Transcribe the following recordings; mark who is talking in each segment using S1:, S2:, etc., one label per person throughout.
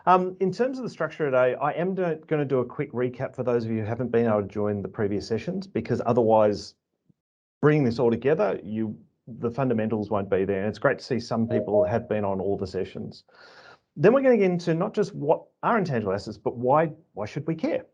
S1: In terms of the structure today, I am going to do a quick recap for those of you who haven't been able to join the previous sessions, because otherwise, bringing this all together, the fundamentals won't be there. And it's great to see some people have been on all the sessions. Then we're going to get into not just what are intangible assets, but why should we care?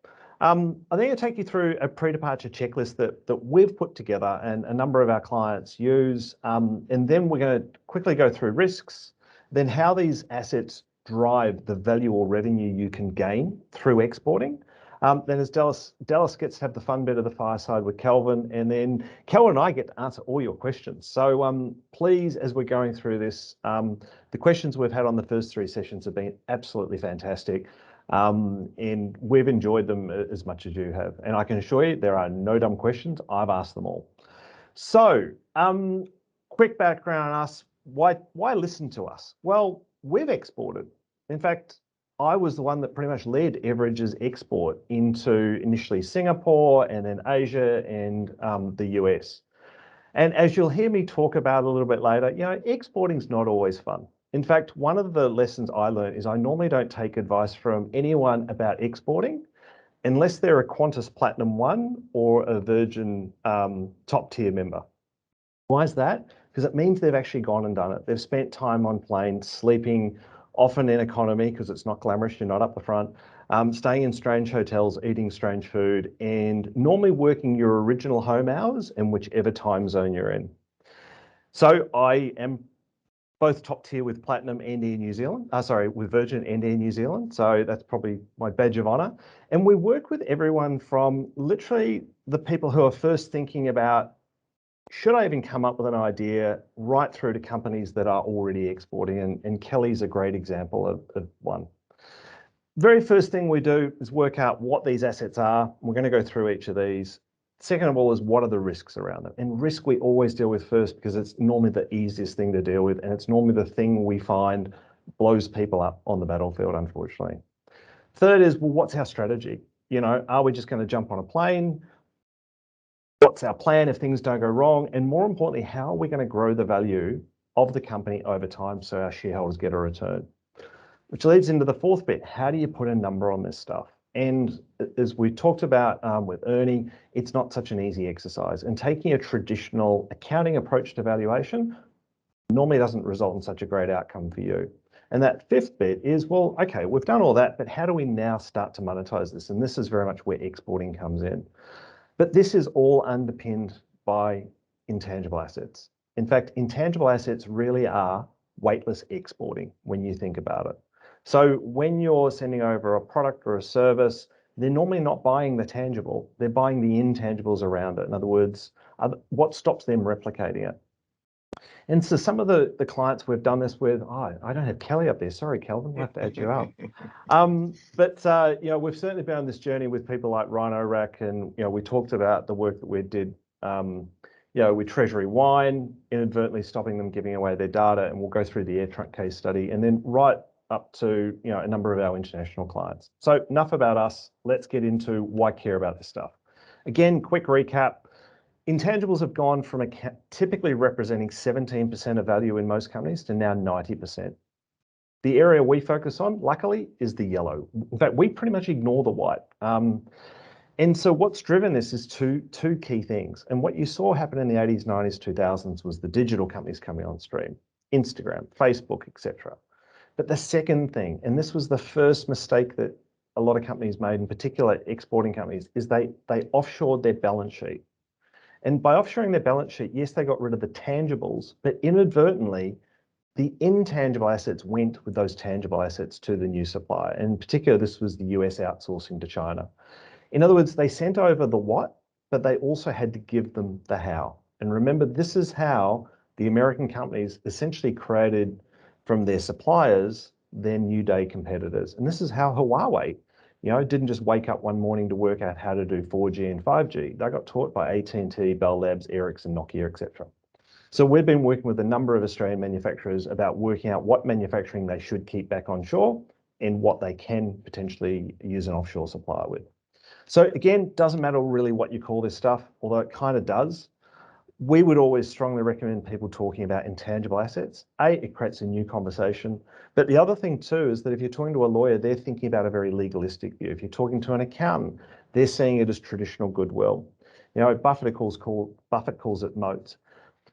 S1: I'm going to take you through a pre-departure checklist that we've put together and a number of our clients use. And then we're going to quickly go through risks, then how these assets drive the value or revenue you can gain through exporting. Then as Dallas gets to have the fun bit of the fireside with Calvin, and then Calvin and I get to answer all your questions. So please, as we're going through this, the questions we've had on the first 3 sessions have been absolutely fantastic. And we've enjoyed them as much as you have. And I can assure you there are no dumb questions. I've asked them all. So quick background on us. Why listen to us? Well, we've exported. In fact, I was the one that pretty much led EverEdge's export into initially Singapore and then Asia and the US. And as you'll hear me talk about a little bit later, exporting's not always fun. In fact, one of the lessons I learned is I normally don't take advice from anyone about exporting unless they're a Qantas Platinum 1 or a Virgin top tier member. Why is that? Because it means they've actually gone and done it. They've spent time on planes, sleeping often in economy because it's not glamorous, you're not up the front, staying in strange hotels, eating strange food, and normally working your original home hours in whichever time zone you're in. So I am both top tier with Platinum and Air New Zealand, with Virgin and Air New Zealand. So that's probably my badge of honor. And we work with everyone from literally the people who are first thinking about, should I even come up with an idea, right through to companies that are already exporting, and Kelly's a great example of one. Very first thing we do is work out what these assets are. We're going to go through each of these. Second of all is, what are the risks around them? And risk we always deal with first because it's normally the easiest thing to deal with, and it's normally the thing we find blows people up on the battlefield, unfortunately. Third is, well, what's our strategy? Are we just going to jump on a plane? What's our plan if things don't go wrong? And more importantly, how are we going to grow the value of the company over time so our shareholders get a return? Which leads into the fourth bit. How do you put a number on this stuff? And as we talked about with Ernie, it's not such an easy exercise. And taking a traditional accounting approach to valuation normally doesn't result in such a great outcome for you. And that fifth bit is, well, okay, we've done all that, but how do we now start to monetize this? And this is very much where exporting comes in. But this is all underpinned by intangible assets. In fact, intangible assets really are weightless exporting when you think about it. So when you're sending over a product or a service, they're normally not buying the tangible, they're buying the intangibles around it. In other words, what stops them replicating it? And so some of the clients we've done this with, I don't have Kelly up there. Sorry, Calvin, we'll have to add you up. But we've certainly been on this journey with people like Rhino Rack, and we talked about the work that we did, with Treasury Wine, inadvertently stopping them giving away their data, and we'll go through the air trunk case study, and then right up to a number of our international clients. So enough about us. Let's get into why care about this stuff. Again, quick recap. Intangibles have gone from typically representing 17% of value in most companies to now 90%. The area we focus on, luckily, is the yellow. In fact, we pretty much ignore the white. And so what's driven this is two key things. And what you saw happen in the 80s, 90s, 2000s was the digital companies coming on stream, Instagram, Facebook, etc. But the second thing, and this was the first mistake that a lot of companies made, in particular exporting companies, is they offshored their balance sheet. And by offshoring their balance sheet, yes, they got rid of the tangibles, but inadvertently, the intangible assets went with those tangible assets to the new supplier. And in particular, this was the US outsourcing to China. In other words, they sent over the what, but they also had to give them the how. And remember, this is how the American companies essentially created from their suppliers their new day competitors. And this is how Huawei didn't just wake up one morning to work out how to do 4G and 5G. They got taught by AT&T, Bell Labs, Ericsson, Nokia, etc. So we've been working with a number of Australian manufacturers about working out what manufacturing they should keep back onshore and what they can potentially use an offshore supplier with. So again, doesn't matter really what you call this stuff, although it kind of does. we would always strongly recommend people talking about intangible assets. It creates a new conversation. But the other thing too is that if you're talking to a lawyer, they're thinking about a very legalistic view. If you're talking to an accountant, they're seeing it as traditional goodwill. Buffett calls it moats.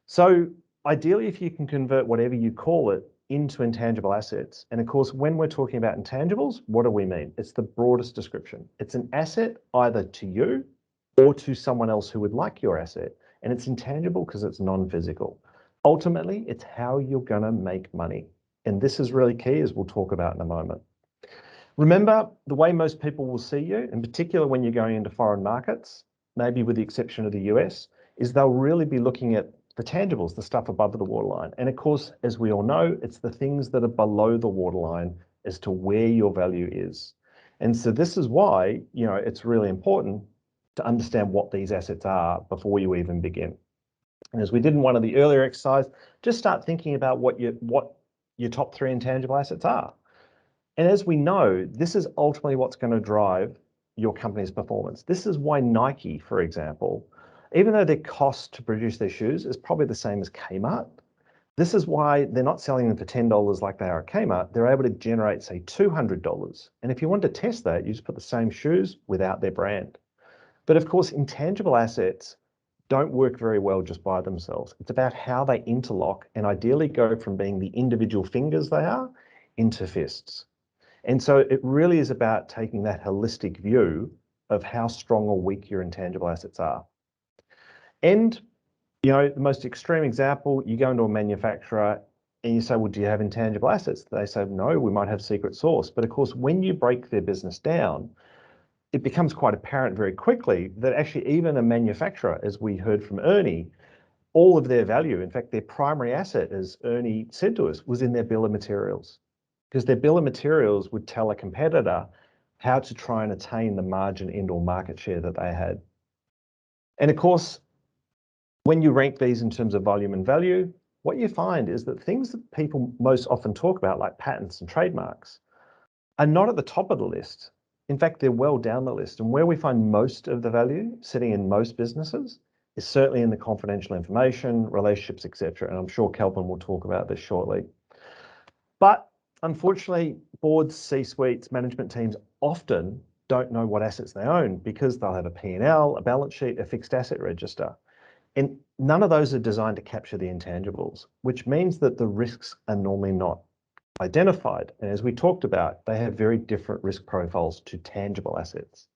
S1: So ideally, if you can convert whatever you call it into intangible assets, and of course, when we're talking about intangibles, what do we mean? It's the broadest description. It's an asset either to you or to someone else who would like your asset. And it's intangible because it's non-physical. Ultimately, it's how you're going to make money. And this is really key, as we'll talk about in a moment. Remember, the way most people will see you, in particular when you're going into foreign markets, maybe with the exception of the US, is they'll really be looking at the tangibles, the stuff above the waterline. And of course, as we all know, it's the things that are below the waterline as to where your value is. And so this is why, it's really important to understand what these assets are before you even begin. And as we did in one of the earlier exercises, just start thinking about what your top 3 intangible assets are. And as we know, this is ultimately what's going to drive your company's performance. This is why Nike, for example, even though their cost to produce their shoes is probably the same as Kmart, this is why they're not selling them for $10 like they are at Kmart. They're able to generate, say, $200. And if you want to test that, you just put the same shoes without their brand. But of course, intangible assets don't work very well just by themselves. It's about how they interlock and ideally go from being the individual fingers they are into fists. And so it really is about taking that holistic view of how strong or weak your intangible assets are. And, the most extreme example, you go into a manufacturer and you say, well, do you have intangible assets? They say, no, we might have secret sauce. But of course, when you break their business down, it becomes quite apparent very quickly that actually even a manufacturer, as we heard from Ernie, all of their value, in fact, their primary asset, as Ernie said to us, was in their bill of materials. Because their bill of materials would tell a competitor how to try and attain the margin and/or market share that they had. And of course, when you rank these in terms of volume and value, what you find is that things that people most often talk about, like patents and trademarks, are not at the top of the list. In fact, they're well down the list. And where we find most of the value sitting in most businesses is certainly in the confidential information, relationships, etc. And I'm sure Calvin will talk about this shortly. But unfortunately, boards, C-suites, management teams often don't know what assets they own because they'll have a P&L, a balance sheet, a fixed asset register. And none of those are designed to capture the intangibles, which means that the risks are normally not identified. And as we talked about, they have very different risk profiles to tangible assets.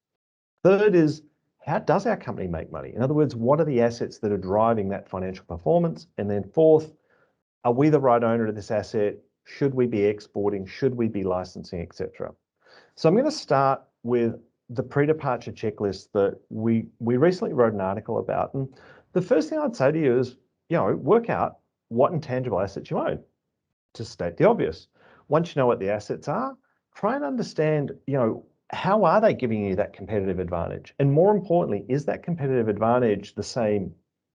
S1: Third is, how does our company make money? In other words, what are the assets that are driving that financial performance? And then fourth, are we the right owner of this asset? Should we be exporting? Should we be licensing, etc.? So I'm going to start with the pre-departure checklist that we recently wrote an article about. And the first thing I'd say to you is, work out what intangible assets you own. To state the obvious, once you know what the assets are, try and understand, how are they giving you that competitive advantage? And more importantly, is that competitive advantage the same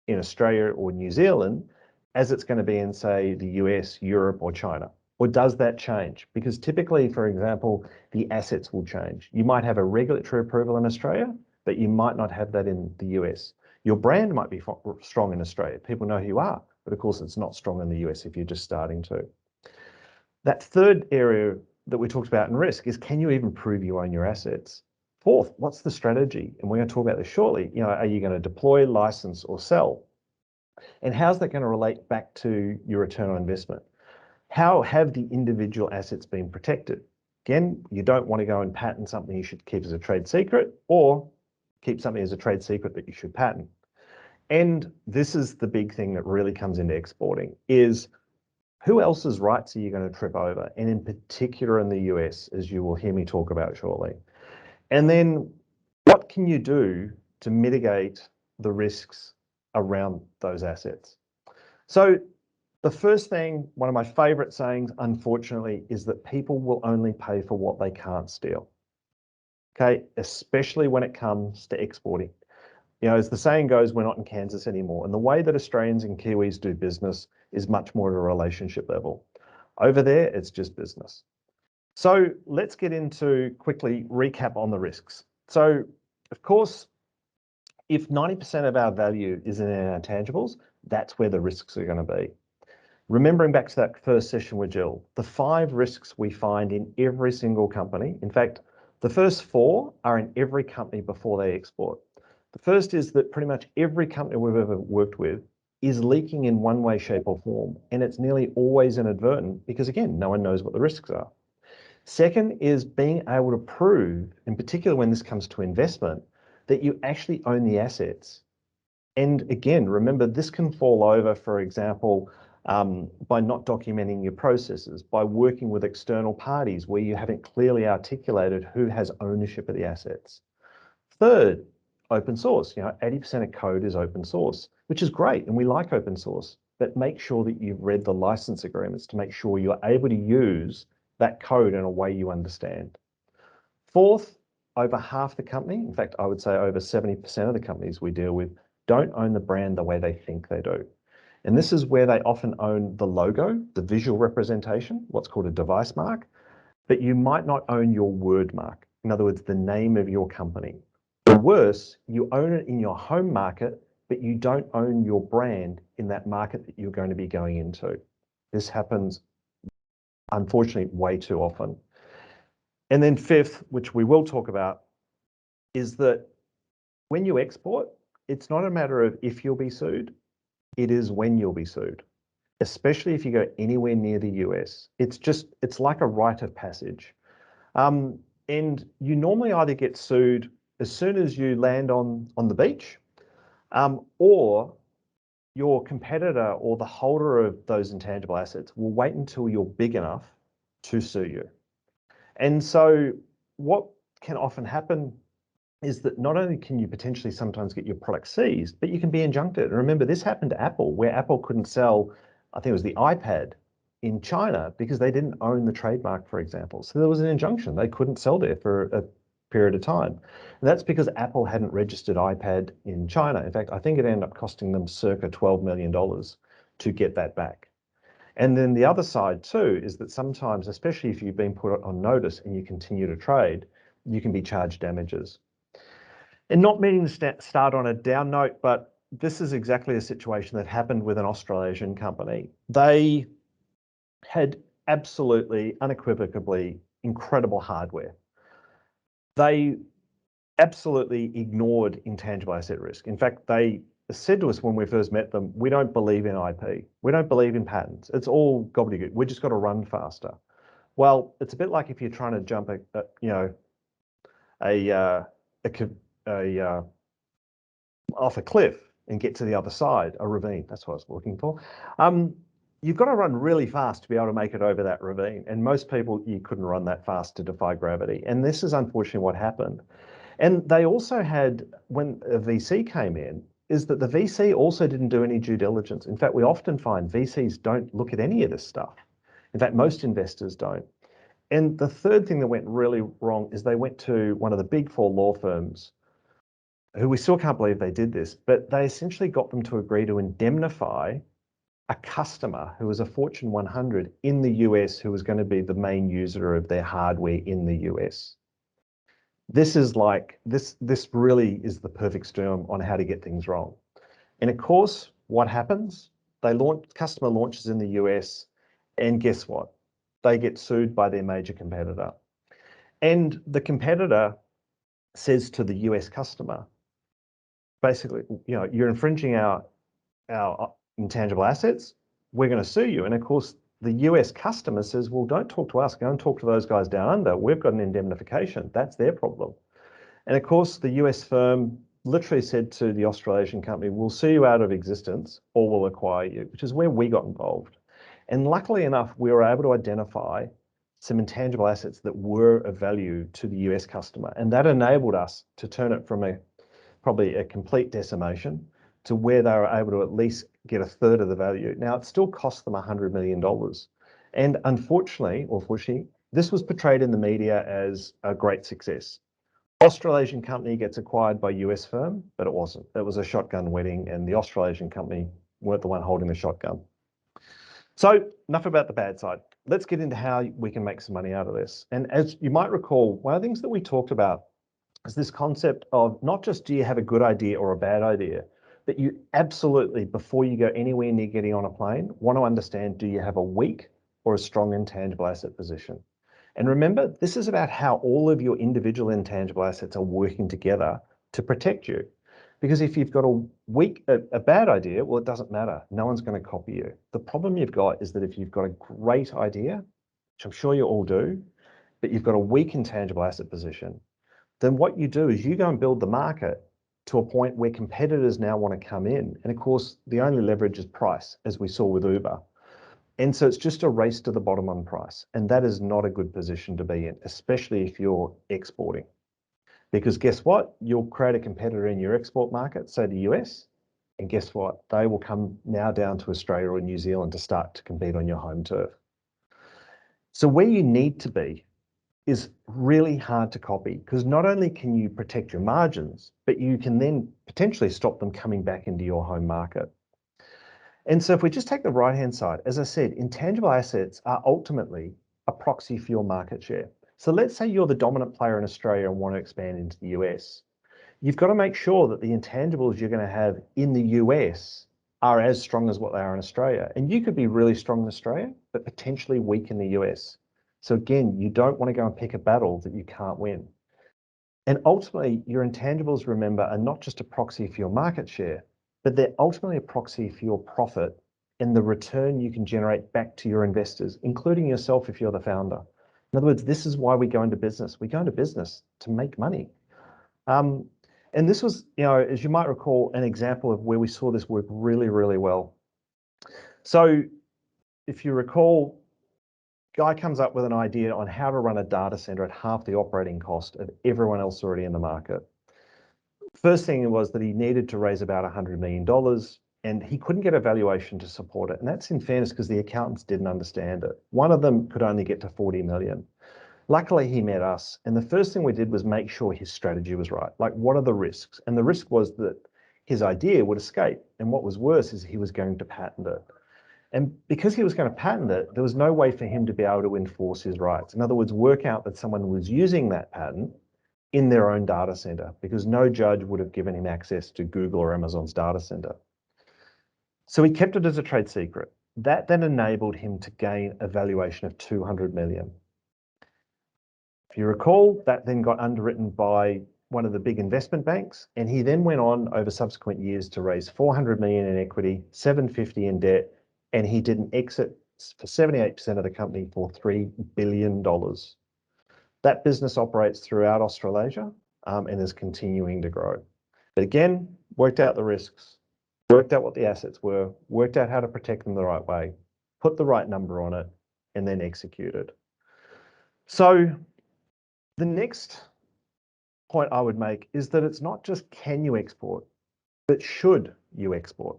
S1: in Australia or New Zealand as it's going to be in, say, the US, Europe, or China? Or does that change? Because typically, for example, the assets will change. You might have a regulatory approval in Australia, but you might not have that in the US. Your brand might be strong in Australia. People know who you are, but of course it's not strong in the US if you're just starting to. That third area that we talked about in risk is, can you even prove you own your assets? Fourth, what's the strategy? And we're going to talk about this shortly. Are you going to deploy, license, or sell? And how's that going to relate back to your return on investment? How have the individual assets been protected? Again, you don't want to go and patent something you should keep as a trade secret, or keep something as a trade secret that you should patent. And this is the big thing that really comes into exporting, is who else's rights are you going to trip over? And in particular in the US, as you will hear me talk about shortly. And then what can you do to mitigate the risks around those assets? So the first thing, one of my favorite sayings, unfortunately, is that people will only pay for what they can't steal. Okay, especially when it comes to exporting. As the saying goes, we're not in Kansas anymore. And the way that Australians and Kiwis do business is much more at a relationship level. Over there, it's just business. So let's get into quickly recap on the risks. So, of course, if 90% of our value is in our intangibles, that's where the risks are going to be. Remembering back to that first session with Jill, the 5 risks we find in every single company. In fact, the first 4 are in every company before they export. The first is that pretty much every company we've ever worked with is leaking in one way, shape, or form. And it's nearly always inadvertent because, again, no one knows what the risks are. Second is being able to prove, in particular when this comes to investment, that you actually own the assets. And again, remember, this can fall over, for example, by not documenting your processes, by working with external parties where you haven't clearly articulated who has ownership of the assets. Third, open source. 80% of code is open source, which is great, and we like open source, but make sure that you've read the license agreements to make sure you're able to use that code in a way you understand. Fourth, over half the company, in fact, I would say over 70% of the companies we deal with, don't own the brand the way they think they do. And this is where they often own the logo, the visual representation, what's called a device mark, but you might not own your word mark. In other words, the name of your company. Or worse, you own it in your home market, but you don't own your brand in that market that you're going to be going into. This happens, unfortunately, way too often. And then fifth, which we will talk about, is that when you export, it's not a matter of if you'll be sued, it is when you'll be sued, especially if you go anywhere near the US. It's like a rite of passage. And you normally either get sued as soon as you land on the beach, or your competitor or the holder of those intangible assets will wait until you're big enough to sue you. And so what can often happen is that not only can you potentially sometimes get your product seized, but you can be injuncted. And remember, this happened to Apple, where Apple couldn't sell, I think it was the iPad in China because they didn't own the trademark, for example. So there was an injunction. They couldn't sell there for a period of time. And that's because Apple hadn't registered iPad in China. In fact, I think it ended up costing them circa $12 million to get that back. And then the other side too is that sometimes, especially if you've been put on notice and you continue to trade, you can be charged damages. And not meaning to start on a down note, but this is exactly a situation that happened with an Australasian company. They had absolutely, unequivocally incredible hardware. They absolutely ignored intangible asset risk. In fact, they said to us when we first met them, we don't believe in IP. We don't believe in patents. It's all gobbledygook. We just got to run faster. Well, it's a bit like if you're trying to jump off a cliff and get to the other side, a ravine. That's what I was looking for. You've got to run really fast to be able to make it over that ravine. And most people, you couldn't run that fast to defy gravity. And this is unfortunately what happened. And they also had, when a VC came in, is that the VC also didn't do any due diligence. In fact, we often find VCs don't look at any of this stuff. In fact, most investors don't. And the third thing that went really wrong is they went to one of the big 4 law firms, who we still can't believe they did this, but they essentially got them to agree to indemnify a customer who was a Fortune 100 in the US who was going to be the main user of their hardware in the US. This is like, this really is the perfect storm on how to get things wrong. And of course, what happens? Customer launches in the US, and guess what? They get sued by their major competitor. And the competitor says to the US customer, basically, you're infringing our intangible assets, we're going to sue you. And of course, the US customer says, well, don't talk to us, go and talk to those guys down under. We've got an indemnification. That's their problem. And of course, the US firm literally said to the Australasian company, we'll sue you out of existence or we'll acquire you, which is where we got involved. And luckily enough, we were able to identify some intangible assets that were of value to the US customer. And that enabled us to turn it from probably a complete decimation to where they were able to at least get a third of the value. Now, it still cost them $100 million. And unfortunately, or fortunately, this was portrayed in the media as a great success. Australasian company gets acquired by US firm, but it wasn't. It was a shotgun wedding, and the Australasian company weren't the one holding the shotgun. So enough about the bad side. Let's get into how we can make some money out of this. And as you might recall, one of the things that we talked about is this concept of not just do you have a good idea or a bad idea, but you absolutely, before you go anywhere near getting on a plane, want to understand, do you have a weak or a strong intangible asset position? And remember, this is about how all of your individual intangible assets are working together to protect you. Because if you've got a bad idea, well, it doesn't matter. No one's going to copy you. The problem you've got is that if you've got a great idea, which I'm sure you all do, but you've got a weak intangible asset position, then what you do is you go and build the market to a point where competitors now want to come in. And of course, the only leverage is price, as we saw with Uber. And so it's just a race to the bottom on price. And that is not a good position to be in, especially if you're exporting. Because guess what? You'll create a competitor in your export market, say the US, and guess what? They will come now down to Australia or New Zealand to start to compete on your home turf. So where you need to be is really hard to copy, because not only can you protect your margins, but you can then potentially stop them coming back into your home market. And so if we just take the right-hand side, as I said, intangible assets are ultimately a proxy for your market share. So let's say you're the dominant player in Australia and want to expand into the US. You've got to make sure that the intangibles you're going to have in the US are as strong as what they are in Australia. And you could be really strong in Australia, but potentially weak in the US. So again, you don't want to go and pick a battle that you can't win. And ultimately, your intangibles, remember, are not just a proxy for your market share, but they're ultimately a proxy for your profit and the return you can generate back to your investors, including yourself if you're the founder. In other words, this is why we go into business. We go into business to make money. And this was, as you might recall, an example of where we saw this work really, really well. So if you recall, guy comes up with an idea on how to run a data center at half the operating cost of everyone else already in the market. First thing was that he needed to raise about $100 million and he couldn't get a valuation to support it. And that's in fairness because the accountants didn't understand it. One of them could only get to 40 million. Luckily, he met us. And the first thing we did was make sure his strategy was right. Like, what are the risks? And the risk was that his idea would escape. And what was worse is he was going to patent it. And because he was going to patent it, there was no way for him to be able to enforce his rights. In other words, work out that someone was using that patent in their own data center, because no judge would have given him access to Google or Amazon's data center. So he kept it as a trade secret. That then enabled him to gain a valuation of 200 million. If you recall, that then got underwritten by one of the big investment banks, and he then went on over subsequent years to raise 400 million in equity, 750 in debt, and he did an exit for 78% of the company for $3 billion. That business operates throughout Australasia and is continuing to grow. But again, worked out the risks, worked out what the assets were, worked out how to protect them the right way, put the right number on it, and then executed. So the next point I would make is that it's not just can you export, but should you export?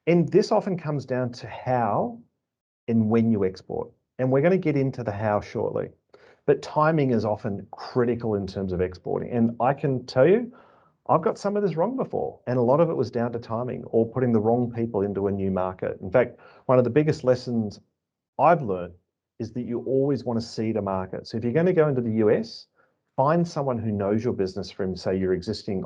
S1: And this often comes down to how and when you export. And we're going to get into the how shortly. But timing is often critical in terms of exporting. And I can tell you, I've got some of this wrong before. And a lot of it was down to timing or putting the wrong people into a new market. In fact, one of the biggest lessons I've learned is that you always want to seed a market. So if you're going to go into the US, find someone who knows your business from, say, your existing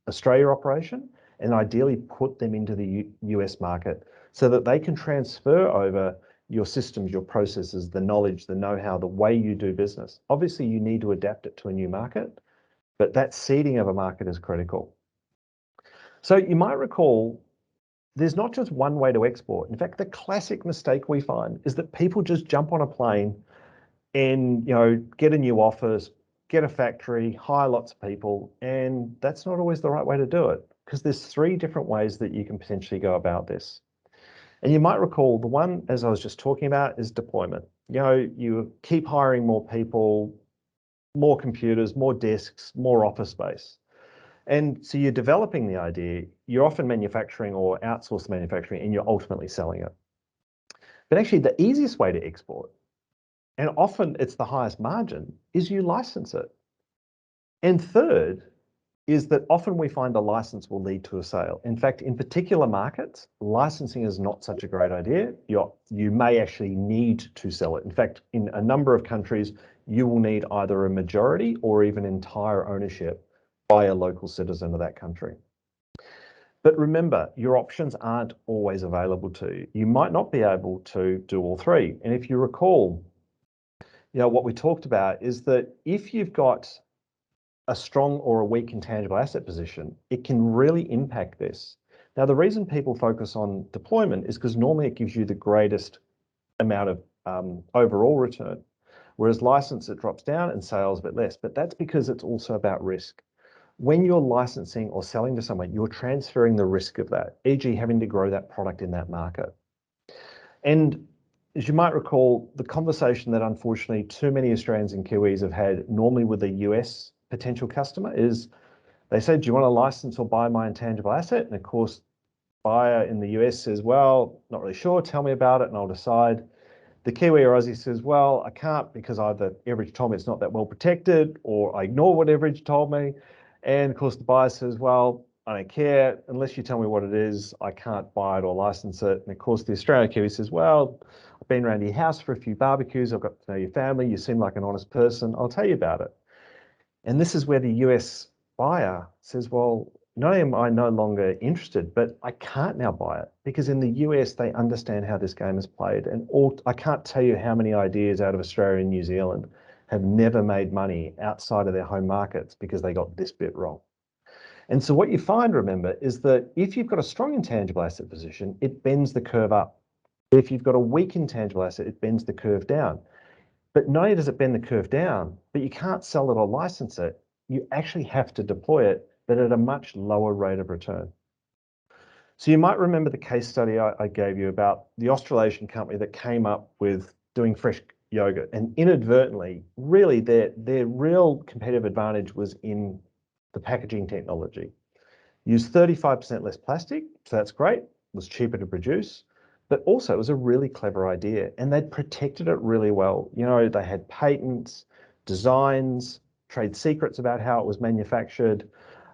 S1: Australia operation, and ideally put them into the US market so that they can transfer over your systems, your processes, the knowledge, the know-how, the way you do business. Obviously, you need to adapt it to a new market, but that seeding of a market is critical. So you might recall, there's not just one way to export. In fact, the classic mistake we find is that people just jump on a plane and get a new office, get a factory, hire lots of people, and that's not always the right way to do it, because there's 3 different ways that you can potentially go about this. And you might recall the one, as I was just talking about, is deployment. You keep hiring more people, more computers, more desks, more office space. And so you're developing the idea, you're often manufacturing or outsource manufacturing, and you're ultimately selling it. But actually the easiest way to export, and often it's the highest margin, is you license it. And third, is that often we find a license will lead to a sale. In fact, in particular markets, licensing is not such a great idea. You may actually need to sell it. In fact, in a number of countries, you will need either a majority or even entire ownership by a local citizen of that country. But remember, your options aren't always available to you. You might not be able to do all three. And if you recall, what we talked about is that if you've got a strong or a weak intangible asset position, it can really impact this. Now, the reason people focus on deployment is because normally it gives you the greatest amount of overall return, whereas license, it drops down and sales a bit less. But that's because it's also about risk. When you're licensing or selling to someone, you're transferring the risk of that, e.g. having to grow that product in that market. And as you might recall, the conversation that unfortunately too many Australians and Kiwis have had normally with a US potential customer is they say, do you want to license or buy my intangible asset? And of course, buyer in the US says, well, not really sure, tell me about it and I'll decide. The Kiwi or Aussie says, well, I can't because either EverEdge told me it's not that well protected or I ignore what EverEdge told me. And of course, the buyer says, well, I don't care. Unless you tell me what it is, I can't buy it or license it. And of course, the Australian Kiwi says, well, I've been around your house for a few barbecues. I've got to know your family. You seem like an honest person. I'll tell you about it. And this is where the US buyer says, well, not only am I no longer interested, but I can't now buy it because in the US, they understand how this game is played. And I can't tell you how many ideas out of Australia and New Zealand have never made money outside of their home markets because they got this bit wrong. And so what you find, remember, is that if you've got a strong intangible asset position, it bends the curve up. If you've got a weak intangible asset, it bends the curve down. But not only does it bend the curve down, but you can't sell it or license it. You actually have to deploy it, but at a much lower rate of return. So you might remember the case study I gave you about the Australasian company that came up with doing fresh yogurt, and inadvertently, really their real competitive advantage was in the packaging technology. Used 35% less plastic, so that's great, was cheaper to produce, but also it was a really clever idea and they'd protected it really well. They had patents, designs, trade secrets about how it was manufactured.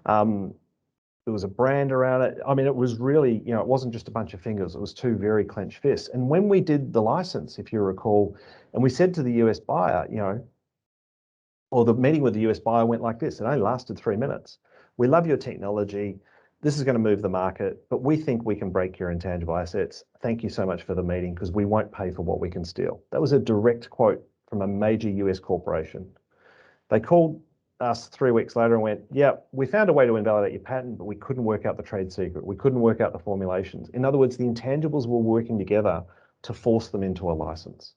S1: There was a brand around it. I mean, it was really, it wasn't just a bunch of fingers, it was two very clenched fists. And when we did the license, if you recall, and we said to the US buyer, or the meeting with the US buyer went like this, it only lasted 3 minutes. We love your technology. This is going to move the market, but we think we can break your intangible assets. Thank you so much for the meeting because we won't pay for what we can steal. That was a direct quote from a major US corporation. They called us 3 weeks later and went, yeah, we found a way to invalidate your patent, but we couldn't work out the trade secret. We couldn't work out the formulations. In other words, the intangibles were working together to force them into a license.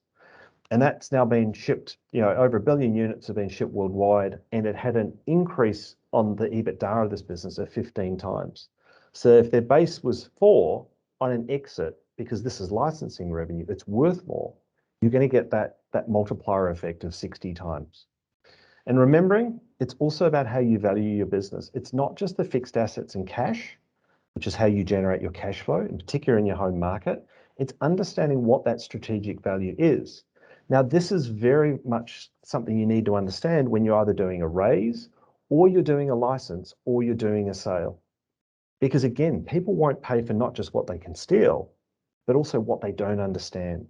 S1: And that's now been shipped, over 1 billion units have been shipped worldwide, and it had an increase on the EBITDA of this business of 15 times. So if their base was 4 on an exit, because this is licensing revenue, it's worth more, you're going to get that multiplier effect of 60 times. And remembering, it's also about how you value your business. It's not just the fixed assets and cash, which is how you generate your cash flow, in particular in your home market. It's understanding what that strategic value is. Now, this is very much something you need to understand when you're either doing a raise or you're doing a license or you're doing a sale. Because again, people won't pay for not just what they can steal, but also what they don't understand.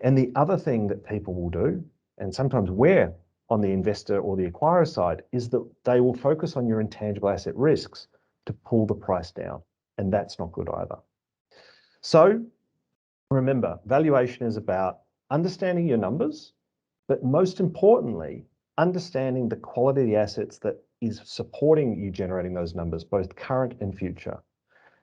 S1: And the other thing that people will do, and sometimes we're on the investor or the acquirer side, is that they will focus on your intangible asset risks to pull the price down. And that's not good either. So remember, valuation is about understanding your numbers, but most importantly, understanding the quality of the assets that is supporting you generating those numbers, both current and future.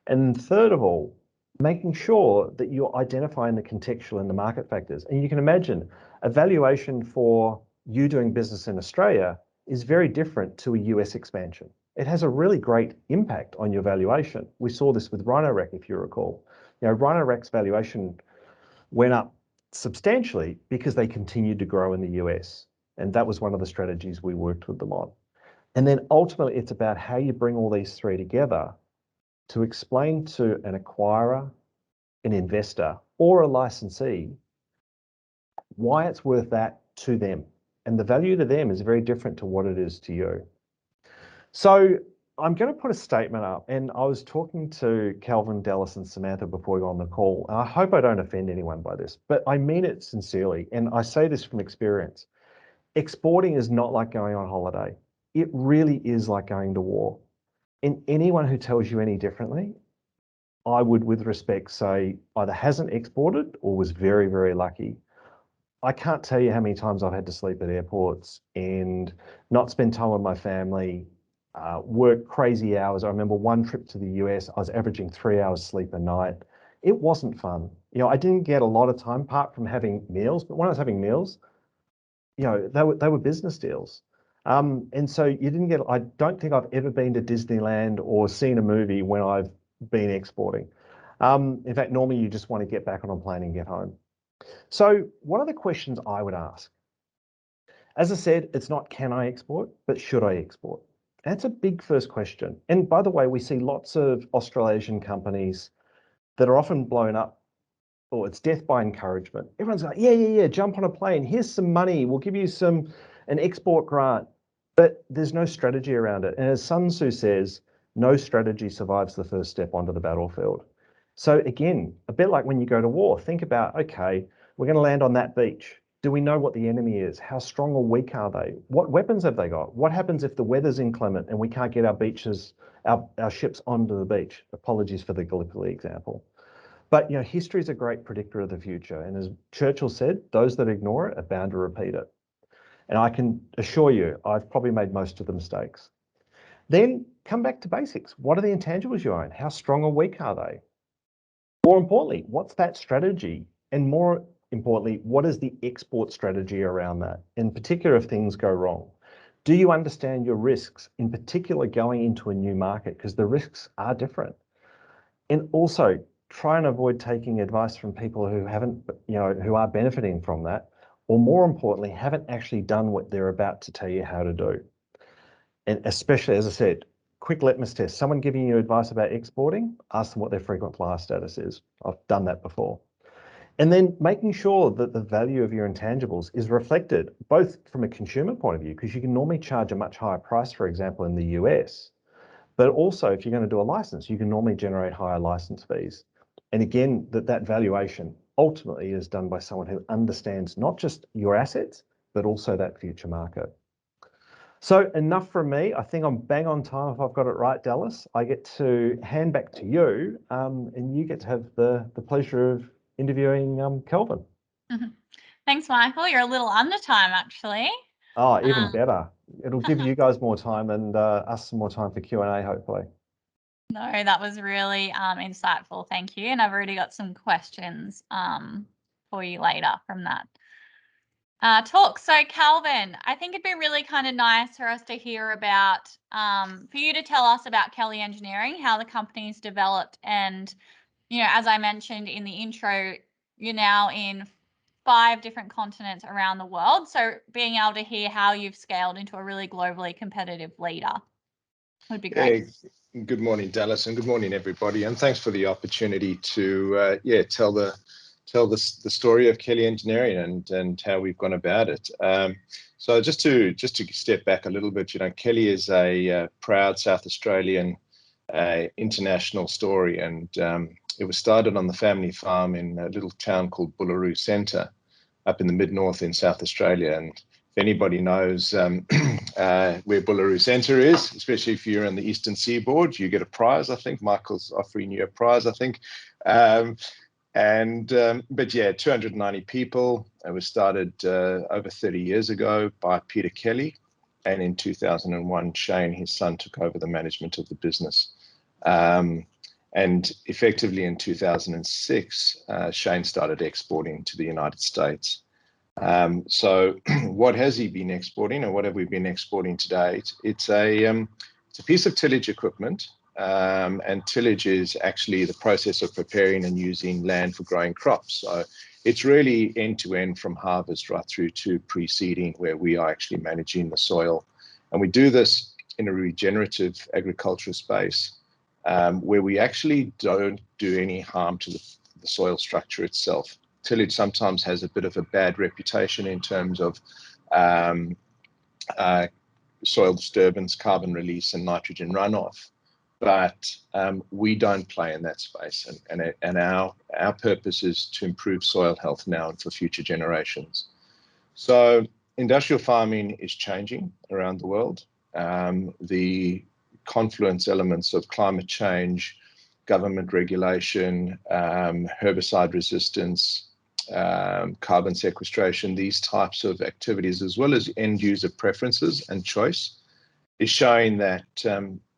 S1: And third of all, making sure that you're identifying the contextual and the market factors. And you can imagine a valuation for you doing business in Australia is very different to a US expansion. It has a really great impact on your valuation. We saw this with Rhino-Rack, if you recall. Rhino-Rack's valuation went up substantially because they continued to grow in the US. And that was one of the strategies we worked with them on. And then ultimately, it's about how you bring all these three together to explain to an acquirer, an investor, or a licensee why it's worth that to them. And the value to them is very different to what it is to you. So I'm going to put a statement up, and I was talking to Calvin, Dallas, and Samantha before we got on the call, and I hope I don't offend anyone by this, but I mean it sincerely, and I say this from experience. Exporting is not like going on holiday. It really is like going to war. And anyone who tells you any differently, I would, with respect, say either hasn't exported or was very, very lucky. I can't tell you how many times I've had to sleep at airports and not spend time with my family, work crazy hours. I remember one trip to the US, I was averaging 3 hours sleep a night. It wasn't fun. I didn't get a lot of time apart from having meals, but when I was having meals, they were business deals. And so I don't think I've ever been to Disneyland or seen a movie when I've been exporting. In fact, normally you just want to get back on a plane and get home. So what are the questions I would ask? As I said, it's not can I export, but should I export? That's a big first question. And by the way, we see lots of Australasian companies that are often blown up, or it's death by encouragement. Everyone's like, yeah, jump on a plane. Here's some money. We'll give you an export grant. But there's no strategy around it. And as Sun Tzu says, no strategy survives the first step onto the battlefield. So again, a bit like when you go to war, think about, okay, we're going to land on that beach. Do we know what the enemy is? How strong or weak are they? What weapons have they got? What happens if the weather's inclement and we can't get our ships onto the beach? Apologies for the Gallipoli example. But history is a great predictor of the future. And as Churchill said, those that ignore it are bound to repeat it. And I can assure you, I've probably made most of the mistakes. Then come back to basics. What are the intangibles you own? How strong or weak are they? More importantly, what's that strategy? And more importantly, what is the export strategy around that? In particular, if things go wrong. Do you understand your risks, in particular going into a new market? Because the risks are different. And also, try and avoid taking advice from people who who are benefiting from that, or more importantly, haven't actually done what they're about to tell you how to do. And especially, as I said, quick litmus test. Someone giving you advice about exporting, ask them what their frequent flyer status is. I've done that before. And then making sure that the value of your intangibles is reflected, both from a consumer point of view, because you can normally charge a much higher price, for example, in the US. But also, if you're going to do a license, you can normally generate higher license fees. And again, that valuation ultimately is done by someone who understands not just your assets, but also that future market. So enough from me. I think I'm bang on time if I've got it right, Dallas. I get to hand back to you, and you get to have the pleasure of interviewing Calvin.
S2: Thanks, Michael. You're a little under time, actually.
S1: Oh, even better. It'll give you guys more time and us some more time for Q&A, hopefully.
S2: No, that was really insightful. Thank you. And I've already got some questions for you later from that talk. So Calvin, I think it'd be really kind of nice for us to hear about, for you to tell us about Kelly Engineering, how the company's developed. And, as I mentioned in the intro, you're now in 5 different continents around the world. So being able to hear how you've scaled into a really globally competitive leader would be great.
S3: Hey, good morning, Dallas, and good morning, everybody. And thanks for the opportunity to tell the story of Kelly Engineering and how we've gone about it. So just to step back a little bit, Kelly is a proud South Australian international story, and it was started on the family farm in a little town called Bullaroo Centre up in the mid-north in South Australia. And if anybody knows where Bullaroo Centre is, especially if you're on the eastern seaboard, you get a prize. I think Michael's offering you a prize, I think. But yeah, 290 people. It was started over 30 years ago by Peter Kelly. And in 2001, Shane, his son, took over the management of the business. And effectively in 2006, Shane started exporting to the United States. So what has he been exporting, or what have we been exporting to date? It's a piece of tillage equipment. And tillage is actually the process of preparing and using land for growing crops. So it's really end-to-end from harvest right through to pre-seeding, where we are actually managing the soil. And we do this in a regenerative agriculture space, where we actually don't do any harm to the soil structure itself. Tillage sometimes has a bit of a bad reputation in terms of soil disturbance, carbon release, and nitrogen runoff. But we don't play in that space, and our purpose is to improve soil health now and for future generations. So industrial farming is changing around the world. The confluence elements of climate change, government regulation, herbicide resistance, carbon sequestration, these types of activities, as well as end user preferences and choice, is showing that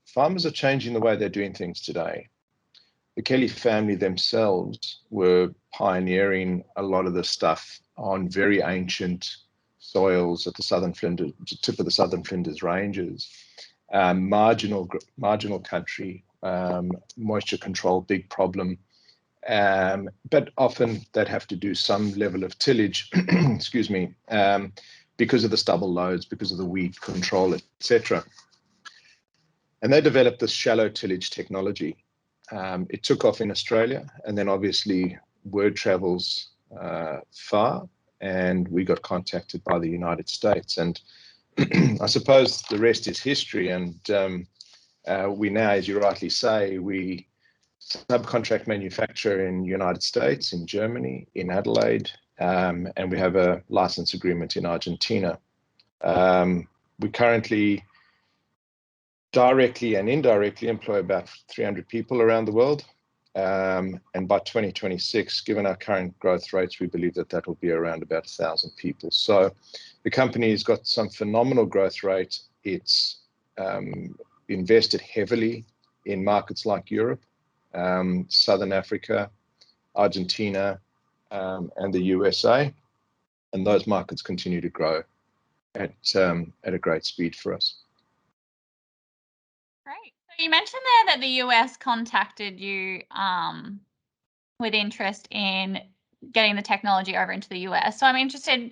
S3: farmers are changing the way they're doing things today. The Kelly family themselves were pioneering a lot of the stuff on very ancient soils at the southern Flinders, tip of the southern Flinders Ranges. Marginal country, moisture control, big problem. But often they'd have to do some level of tillage, excuse me, because of the stubble loads, because of the weed control, etc. And they developed this shallow tillage technology. It took off in Australia, and then obviously word travels far, and we got contacted by the United States. And I suppose the rest is history. And we now, as you rightly say, we subcontract manufacture in the United States, in Germany, in Adelaide, and we have a license agreement in Argentina. We currently directly and indirectly employ about 300 people around the world. And by 2026, given our current growth rates, we believe that will be around about 1,000 people. So the company has got some phenomenal growth rate. It's invested heavily in markets like Europe, Southern Africa, Argentina, and the USA. And those markets continue to grow at a great speed for us.
S2: Great. So you mentioned there that the US contacted you with interest in getting the technology over into the US. So I'm interested,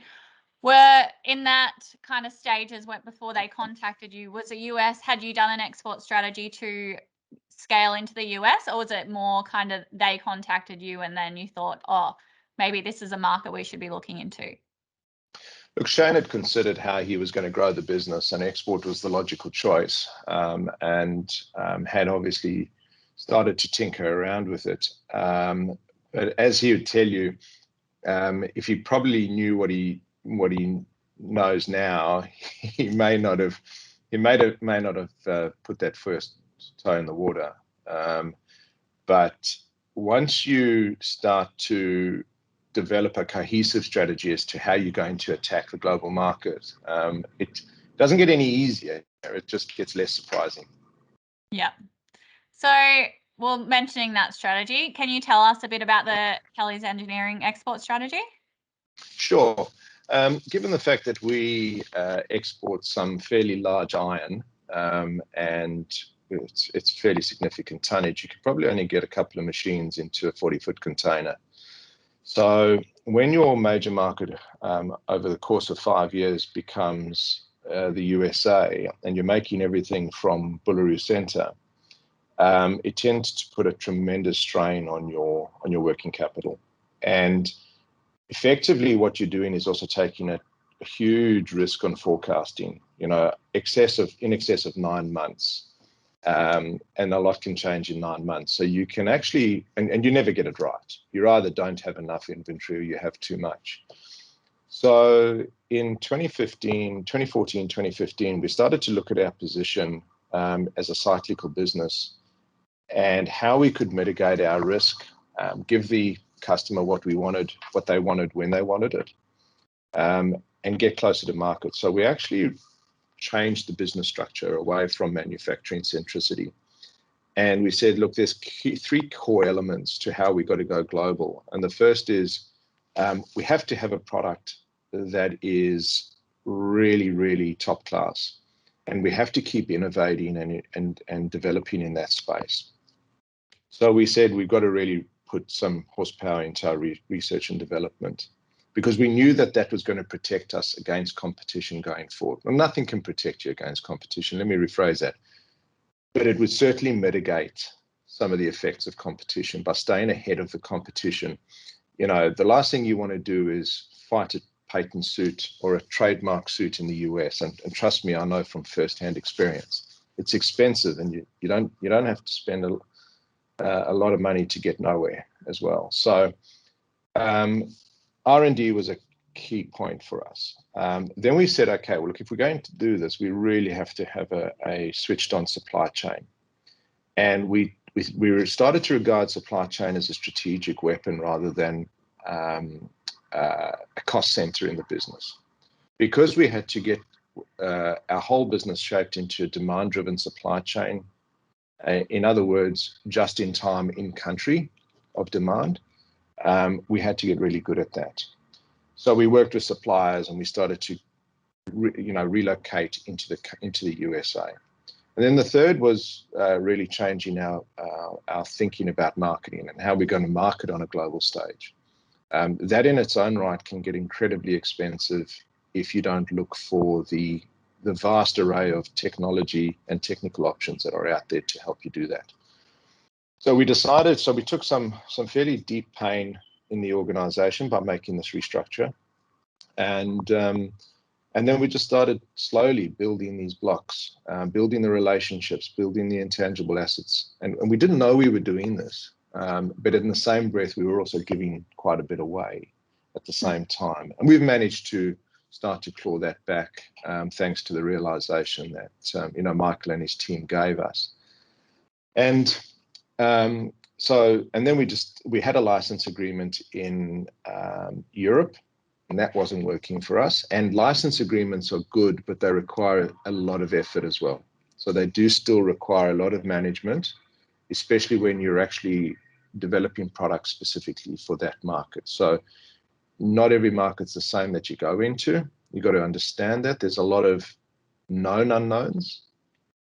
S2: were in that kind of stages before they contacted you, was the US, had you done an export strategy to scale into the US, or was it more kind of they contacted you and then you thought, oh, maybe this is a market we should be looking into?
S3: Look, Shane had considered how he was going to grow the business, and export was the logical choice, and had obviously started to tinker around with it. But as he would tell you, if he probably knew what he knows now, he may not have put that first toe in the water. But once you start to develop a cohesive strategy as to how you're going to attack the global market, it doesn't get any easier. It just gets less surprising. Yeah.
S2: So, well, mentioning that strategy, can you tell us a bit about the Kelly's Engineering export strategy?
S3: Sure. Given the fact that we export some fairly large iron, and it's fairly significant tonnage, you could probably only get a couple of machines into a 40-foot container. So when your major market over the course of 5 years becomes the USA, and you're making everything from Bullaroo Center, it tends to put a tremendous strain on your working capital. And effectively what you're doing is also taking a huge risk on forecasting, in excess of 9 months. And a lot can change in 9 months. So you can actually, and you never get it right. You either don't have enough inventory or you have too much. So in 2014, 2015, we started to look at our position as a cyclical business and how we could mitigate our risk, give the customer what they wanted, when they wanted it, and get closer to market. So we actually changed the business structure away from manufacturing centricity. And we said, look, there's 3 core elements to how we got to go global. And the first is we have to have a product that is really, really top class. And we have to keep innovating and developing in that space. So we said we've got to really put some horsepower into our research and development, because we knew that was going to protect us against competition going forward. Well, nothing can protect you against competition. Let me rephrase that. But it would certainly mitigate some of the effects of competition by staying ahead of the competition. The last thing you want to do is fight a patent suit or a trademark suit in the US, and trust me, I know from firsthand experience, it's expensive, and you don't have to spend a lot of money to get nowhere as well. So R&D was a key point for us. Then we said, okay, well, look, if we're going to do this, we really have to have a switched on supply chain. And we started to regard supply chain as a strategic weapon rather than a cost center in the business. Because we had to get our whole business shaped into a demand-driven supply chain, in other words, just in time, in country of demand, we had to get really good at that. So we worked with suppliers, and we started to relocate into the USA. And then the third was really changing our thinking about marketing and how we're going to market on a global stage. That in its own right can get incredibly expensive if you don't look for the vast array of technology and technical options that are out there to help you do that. So we took some fairly deep pain in the organization by making this restructure. And then we just started slowly building these blocks, building the relationships, building the intangible assets. And we didn't know we were doing this, but in the same breath, we were also giving quite a bit away at the same time. And we've managed to start to claw that back, thanks to the realization that, Michael and his team gave us. And then we had a license agreement in Europe, and that wasn't working for us. And license agreements are good, but they require a lot of effort as well. So they do still require a lot of management, especially when you're actually developing products specifically for that market. So not every market's the same that you go into. You've got to understand that there's a lot of known unknowns,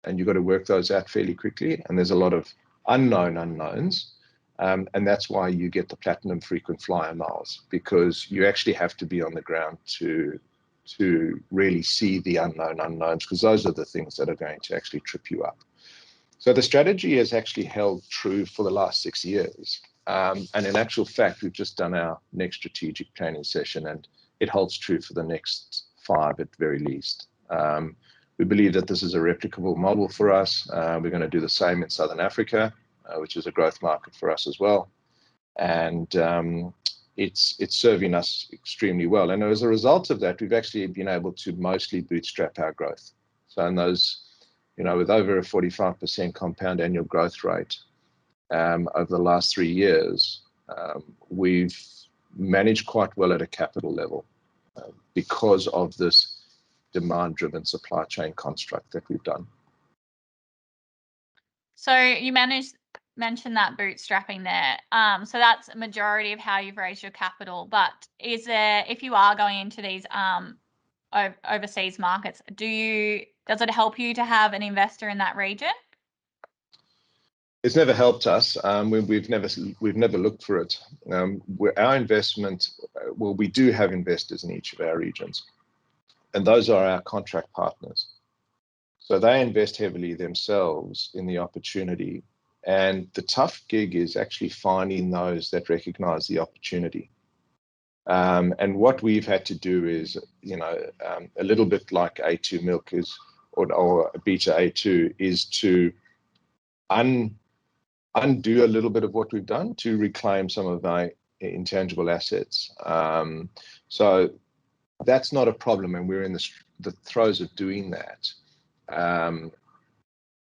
S3: and you've got to work those out fairly quickly. And there's a lot of unknown unknowns. And that's why you get the platinum frequent flyer miles, because you actually have to be on the ground to really see the unknown unknowns, because those are the things that are going to actually trip you up. So the strategy has actually held true for the last 6 years. And in actual fact, we've just done our next strategic planning session, and it holds true for the next 5 at the very least. We believe that this is a replicable model for us. We're going to do the same in Southern Africa, which is a growth market for us as well. And it's serving us extremely well. And as a result of that, we've actually been able to mostly bootstrap our growth. So in those, with over a 45% compound annual growth rate over the last 3 years, we've managed quite well at a capital level because of this demand-driven supply chain construct that we've done.
S2: So you mentioned that bootstrapping there. So that's a majority of how you've raised your capital. But if you are going into these overseas markets, does it help you to have an investor in that region?
S3: It's never helped us. We've never looked for it. Our investment, we do have investors in each of our regions, and those are our contract partners. So they invest heavily themselves in the opportunity. And the tough gig is actually finding those that recognize the opportunity. And what we've had to do is, a little bit like A2 milk is, or beta A2 is to undo a little bit of what we've done to reclaim some of our intangible assets. So that's not a problem, and we're in the throes of doing that.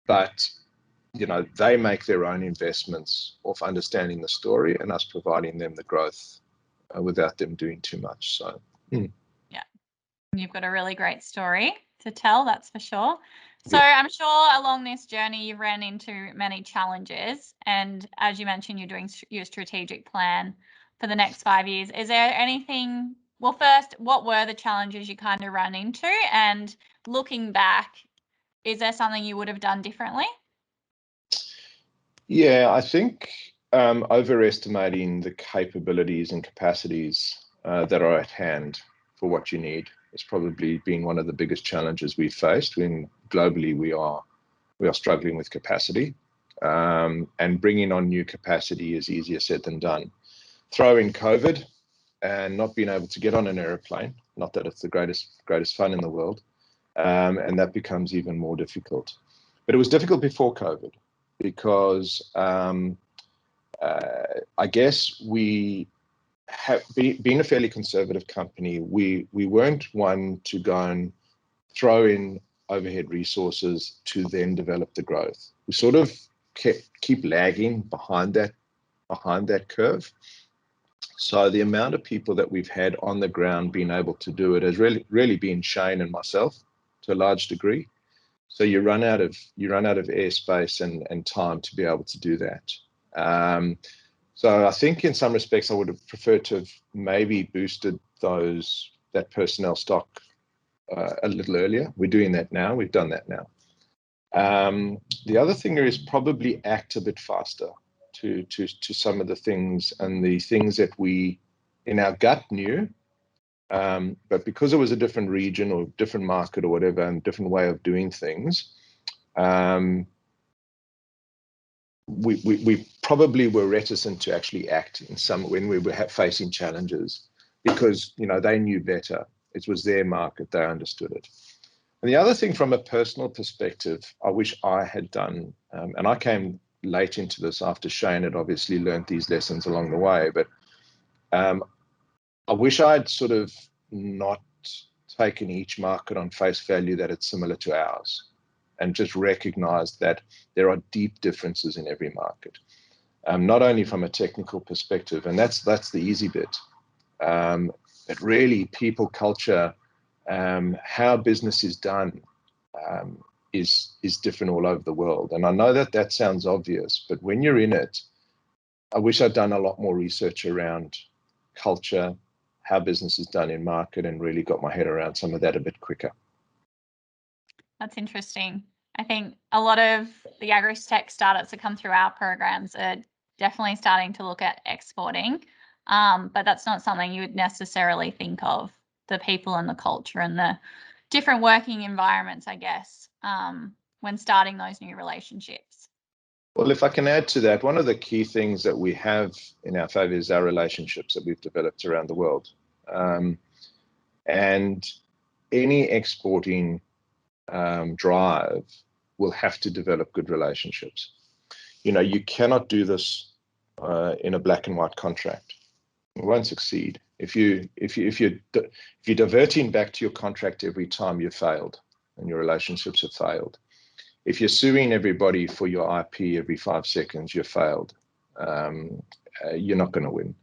S3: But they make their own investments off understanding the story and us providing them the growth without them doing too much. So,
S2: Yeah, you've got a really great story to tell, that's for sure. So yeah. I'm sure along this journey, you've ran into many challenges. And as you mentioned, you're doing your strategic plan for the next 5 years. Is there anything, well, first, what were the challenges you kind of ran into? And looking back, is there something you would have done differently?
S3: Yeah, I think overestimating the capabilities and capacities that are at hand for what you need has probably been one of the biggest challenges we've faced. When globally we are struggling with capacity, and bringing on new capacity is easier said than done. Throw in COVID and not being able to get on an airplane Not that it's the greatest fun in the world, and that becomes even more difficult. But it was difficult before COVID because I guess we have been a fairly conservative company. We weren't one to go and throw in overhead resources to then develop the growth. We sort of keep lagging behind that curve. So the amount of people that we've had on the ground being able to do it has really been Shane and myself to a large degree. So you run out of airspace and time to be able to do that. So I think in some respects I would have preferred to have maybe boosted that personnel stock a little earlier. We're doing that now. We've done that now. The other thing is probably act a bit faster to some of the things and the things that we in our gut knew, but because it was a different region or different market or whatever and different way of doing things, we probably were reticent to actually act when we were facing challenges because they knew better. It was their market, they understood it. And the other thing from a personal perspective, I wish I had done, and I came late into this after Shane had obviously learned these lessons along the way, but I wish I'd sort of not taken each market on face value that it's similar to ours and just recognized that there are deep differences in every market, not only from a technical perspective, and that's the easy bit, but really people, culture, how business is done is different all over the world. And I know that sounds obvious, but when you're in it, I wish I'd done a lot more research around culture, how business is done in market, and really got my head around some of that a bit quicker.
S2: That's interesting. I think a lot of the agri-tech startups that come through our programs are definitely starting to look at exporting, but that's not something you would necessarily think of, the people and the culture and the different working environments, I guess, when starting those new relationships.
S3: Well, if I can add to that, one of the key things that we have in our favor is our relationships that we've developed around the world. And any exporting drive will have to develop good relationships. You cannot do this in a black and white contract. It won't succeed. If you're diverting back to your contract every time, you've failed and your relationships have failed. If you're suing everybody for your IP every 5 seconds, you've failed. You're not going to win.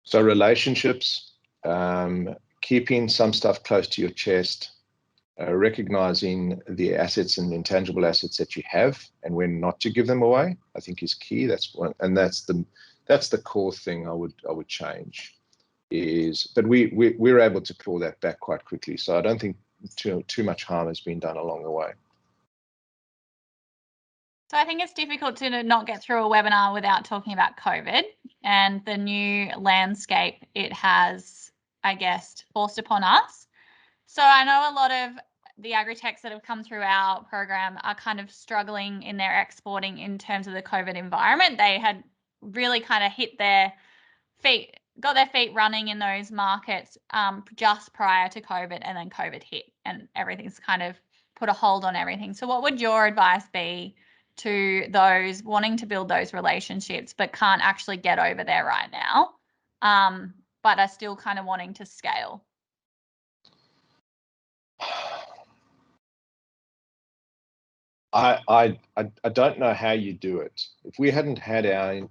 S3: So relationships, keeping some stuff close to your chest, recognizing the assets and intangible assets that you have and when not to give them away, I think is key. That's the core thing I would change. But we're able to claw that back quite quickly. So I don't think too much harm has been done along the way.
S2: So I think it's difficult to not get through a webinar without talking about COVID and the new landscape it has, I guess, forced upon us. So I know a lot of the agri-techs that have come through our program are kind of struggling in their exporting in terms of the COVID environment. They had really kind of got their feet running in those markets just prior to COVID, and then COVID hit and everything's kind of put a hold on everything. So what would your advice be to those wanting to build those relationships but can't actually get over there right now, but are still kind of wanting to scale?
S3: I don't know how you do it. If we hadn't had our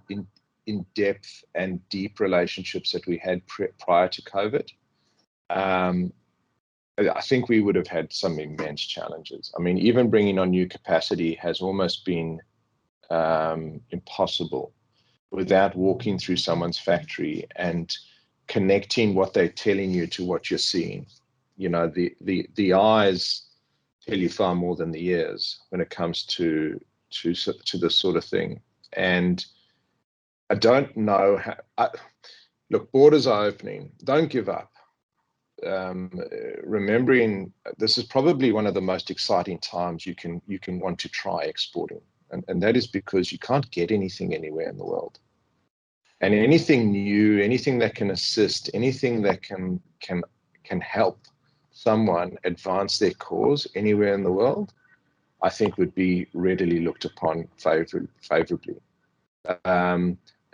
S3: in-depth and deep relationships that we had prior to COVID, I think we would have had some immense challenges. I mean, even bringing on new capacity has almost been impossible without walking through someone's factory and connecting what they're telling you to what you're seeing. The eyes tell you far more than the ears when it comes to this sort of thing. And I don't know how. Look, borders are opening. Don't give up. Remembering this is probably one of the most exciting times you can want to try exporting, and that is because you can't get anything anywhere in the world. And anything new, anything that can assist, anything that can can help someone advance their cause anywhere in the world, I think would be readily looked upon favorably.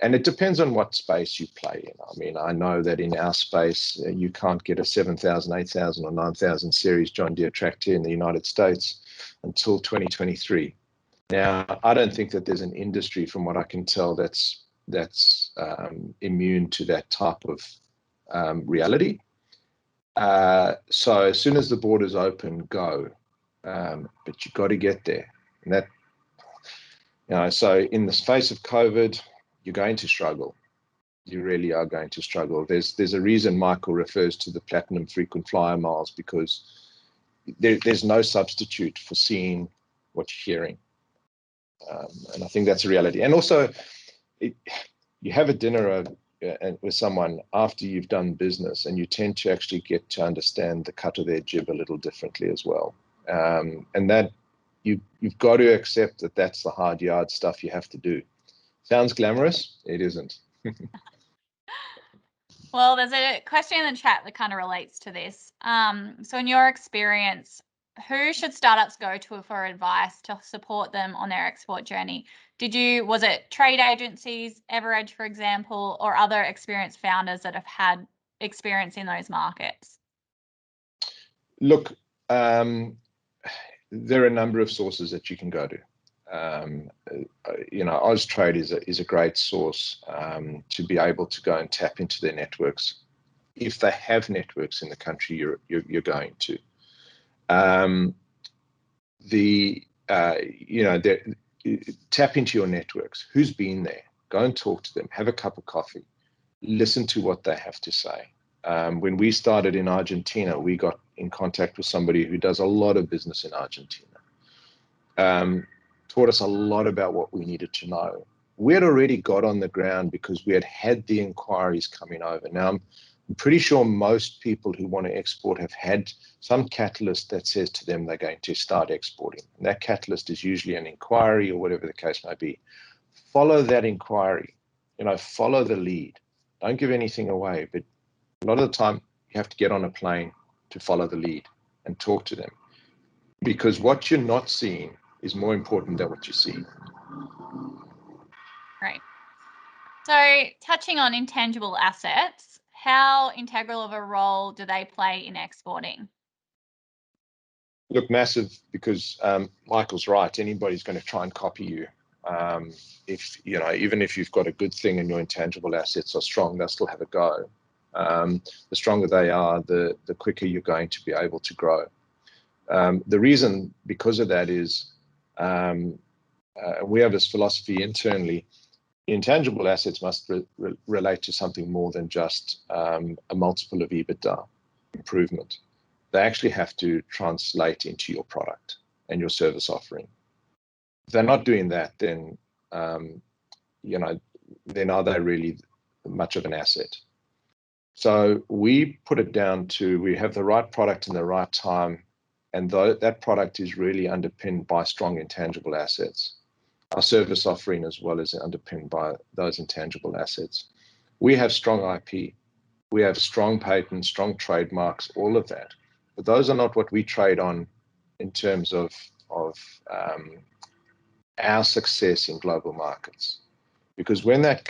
S3: And it depends on what space you play in. I mean, I know that in our space, you can't get a 7,000, 8,000 or 9,000 series John Deere tractor in the United States until 2023. Now, I don't think that there's an industry, from what I can tell, that's immune to that type of reality. So as soon as the borders open, go. But you've got to get there. And that, so in the face of COVID, you're going to struggle. You really are going to struggle. There's a reason Michael refers to the platinum frequent flyer miles, because there's no substitute for seeing what you're hearing. And I think that's a reality. And also, you have a dinner with someone after you've done business, and you tend to actually get to understand the cut of their jib a little differently as well. And that you've got to accept that that's the hard yard stuff you have to do. Sounds glamorous? It isn't.
S2: Well, there's a question in the chat that kind of relates to this. So in your experience, who should startups go to for advice to support them on their export journey? Was it trade agencies, EverEdge, for example, or other experienced founders that have had experience in those markets?
S3: Look, there are a number of sources that you can go to. Austrade is a great source to be able to go and tap into their networks, if they have networks in the country you're going to. Tap into your networks. Who's been there? Go and talk to them. Have a cup of coffee. Listen to what they have to say. When we started in Argentina, we got in contact with somebody who does a lot of business in Argentina. Taught us a lot about what we needed to know. We had already got on the ground because we had the inquiries coming over. Now, I'm pretty sure most people who want to export have had some catalyst that says to them they're going to start exporting. And that catalyst is usually an inquiry or whatever the case may be. Follow that inquiry. Follow the lead. Don't give anything away, but a lot of the time you have to get on a plane to follow the lead and talk to them, because what you're not seeing is more important than what you see.
S2: Right. So touching on intangible assets, how integral of a role do they play in exporting?
S3: Look, massive, because Michael's right. Anybody's going to try and copy you. Even if you've got a good thing and your intangible assets are strong, they'll still have a go. The stronger they are, the quicker you're going to be able to grow. The reason because of that is we have this philosophy internally: intangible assets must relate to something more than just a multiple of EBITDA improvement. They actually have to translate into your product and your service offering. If they're not doing that, then then are they really much of an asset? So we put it down to, we have the right product in the right time, and that product is really underpinned by strong intangible assets. Our service offering as well is underpinned by those intangible assets. We have strong IP, we have strong patents, strong trademarks, all of that. But those are not what we trade on in terms of our success in global markets. Because when that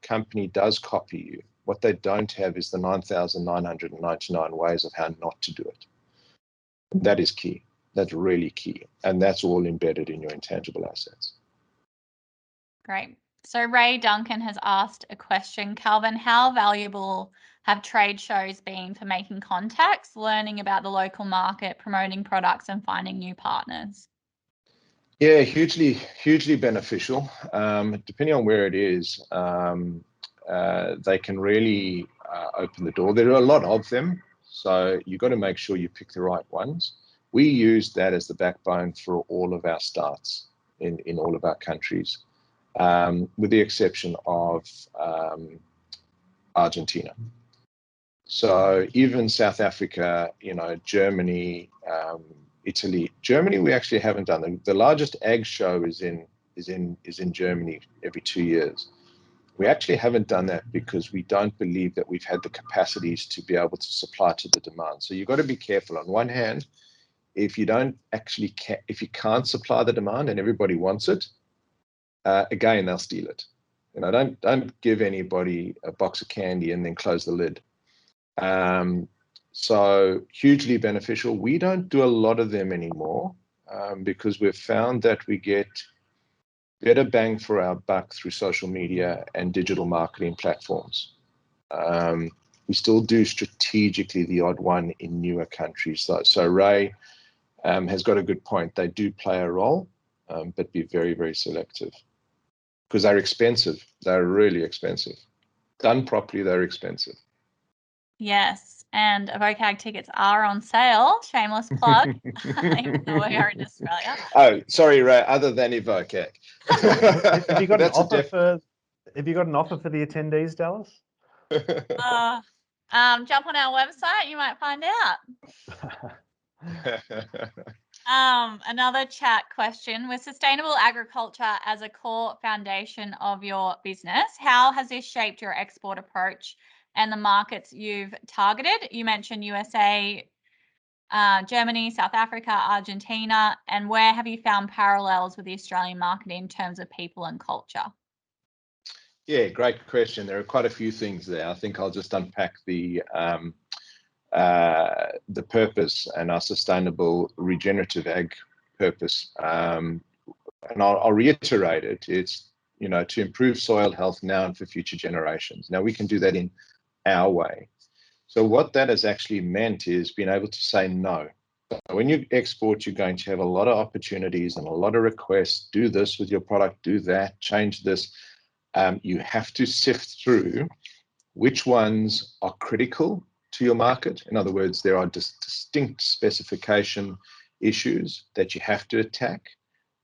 S3: company does copy you, what they don't have is the 9,999 ways of how not to do it. That is key. That's really key. And that's all embedded in your intangible assets.
S2: Great. So Ray Duncan has asked a question. Calvin, how valuable have trade shows been for making contacts, learning about the local market, promoting products, and finding new partners?
S3: Yeah, hugely beneficial. Depending on where it is, they can really open the door. There are a lot of them, so you've got to make sure you pick the right ones. We use that as the backbone for all of our starts in all of our countries, with the exception of Argentina. So even South Africa, Germany, Italy. Germany, we actually haven't done. The largest ag show is in Germany every 2 years. We actually haven't done that because we don't believe that we've had the capacities to be able to supply to the demand. So you've got to be careful. On one hand, if you don't actually if you can't supply the demand and everybody wants it, again, they'll steal it. You know, don't give anybody a box of candy and then close the lid. So hugely beneficial. We don't do a lot of them anymore because we've found that we get better bang for our buck through social media and digital marketing platforms. We still do strategically the odd one in newer countries. So Ray has got a good point. They do play a role, but be very, very selective because they're expensive. They're really expensive. Done properly, they're expensive.
S2: Yes, and vocab tickets are on sale. Shameless plug. Even though we are in Australia.
S3: Oh, sorry, Ray. Other than Evocac.
S1: Have you got an offer for? Have you got an offer for the attendees, Dallas?
S2: Jump on our website. You might find out. Another chat question: with sustainable agriculture as a core foundation of your business, how has this shaped your export approach and the markets you've targeted? You mentioned USA, Germany, South Africa, Argentina, and where have you found parallels with the Australian market in terms of people and culture?
S3: Yeah, great question. There are quite a few things there. I think I'll just unpack the purpose and our sustainable regenerative ag purpose. And I'll reiterate it. It's, you know, to improve soil health now and for future generations. Now we can do that in our way. So what that has actually meant is being able to say no. So when you export, you're going to have a lot of opportunities and a lot of requests. Do this with your product, do that, change this. You have to sift through which ones are critical to your market. In other words, there are distinct specification issues that you have to attack,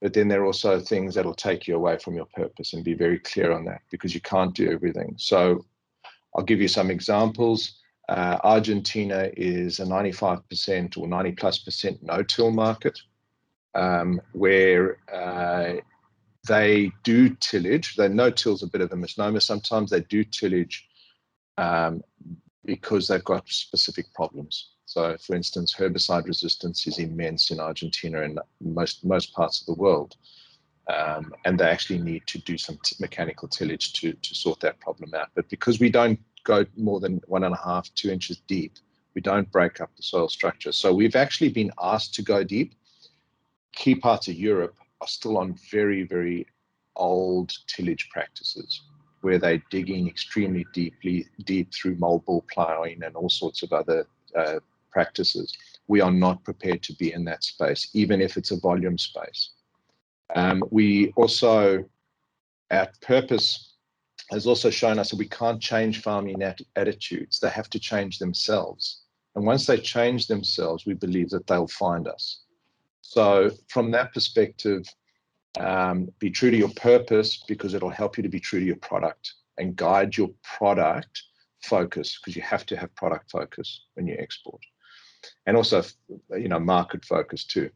S3: but then there are also things that will take you away from your purpose, and be very clear on that because you can't do everything. So I'll give you some examples. Argentina is a 95% or 90+% no-till market, where they do tillage. They no-till is a bit of a misnomer. Sometimes they do tillage because they've got specific problems. So, for instance, herbicide resistance is immense in Argentina and most parts of the world. And they actually need to do some mechanical tillage to sort that problem out. But because we don't go more than 1.5, 2 inches deep, we don't break up the soil structure. So we've actually been asked to go deep. Key parts of Europe are still on very, very old tillage practices where they're digging extremely deep through multiple plowing and all sorts of other practices. We are not prepared to be in that space, even if it's a volume space. We also, our purpose has also shown us that we can't change farming attitudes. They have to change themselves. And once they change themselves, we believe that they'll find us. So from that perspective, be true to your purpose because it'll help you to be true to your product and guide your product focus, because you have to have product focus when you export. And also, you know, market focus too.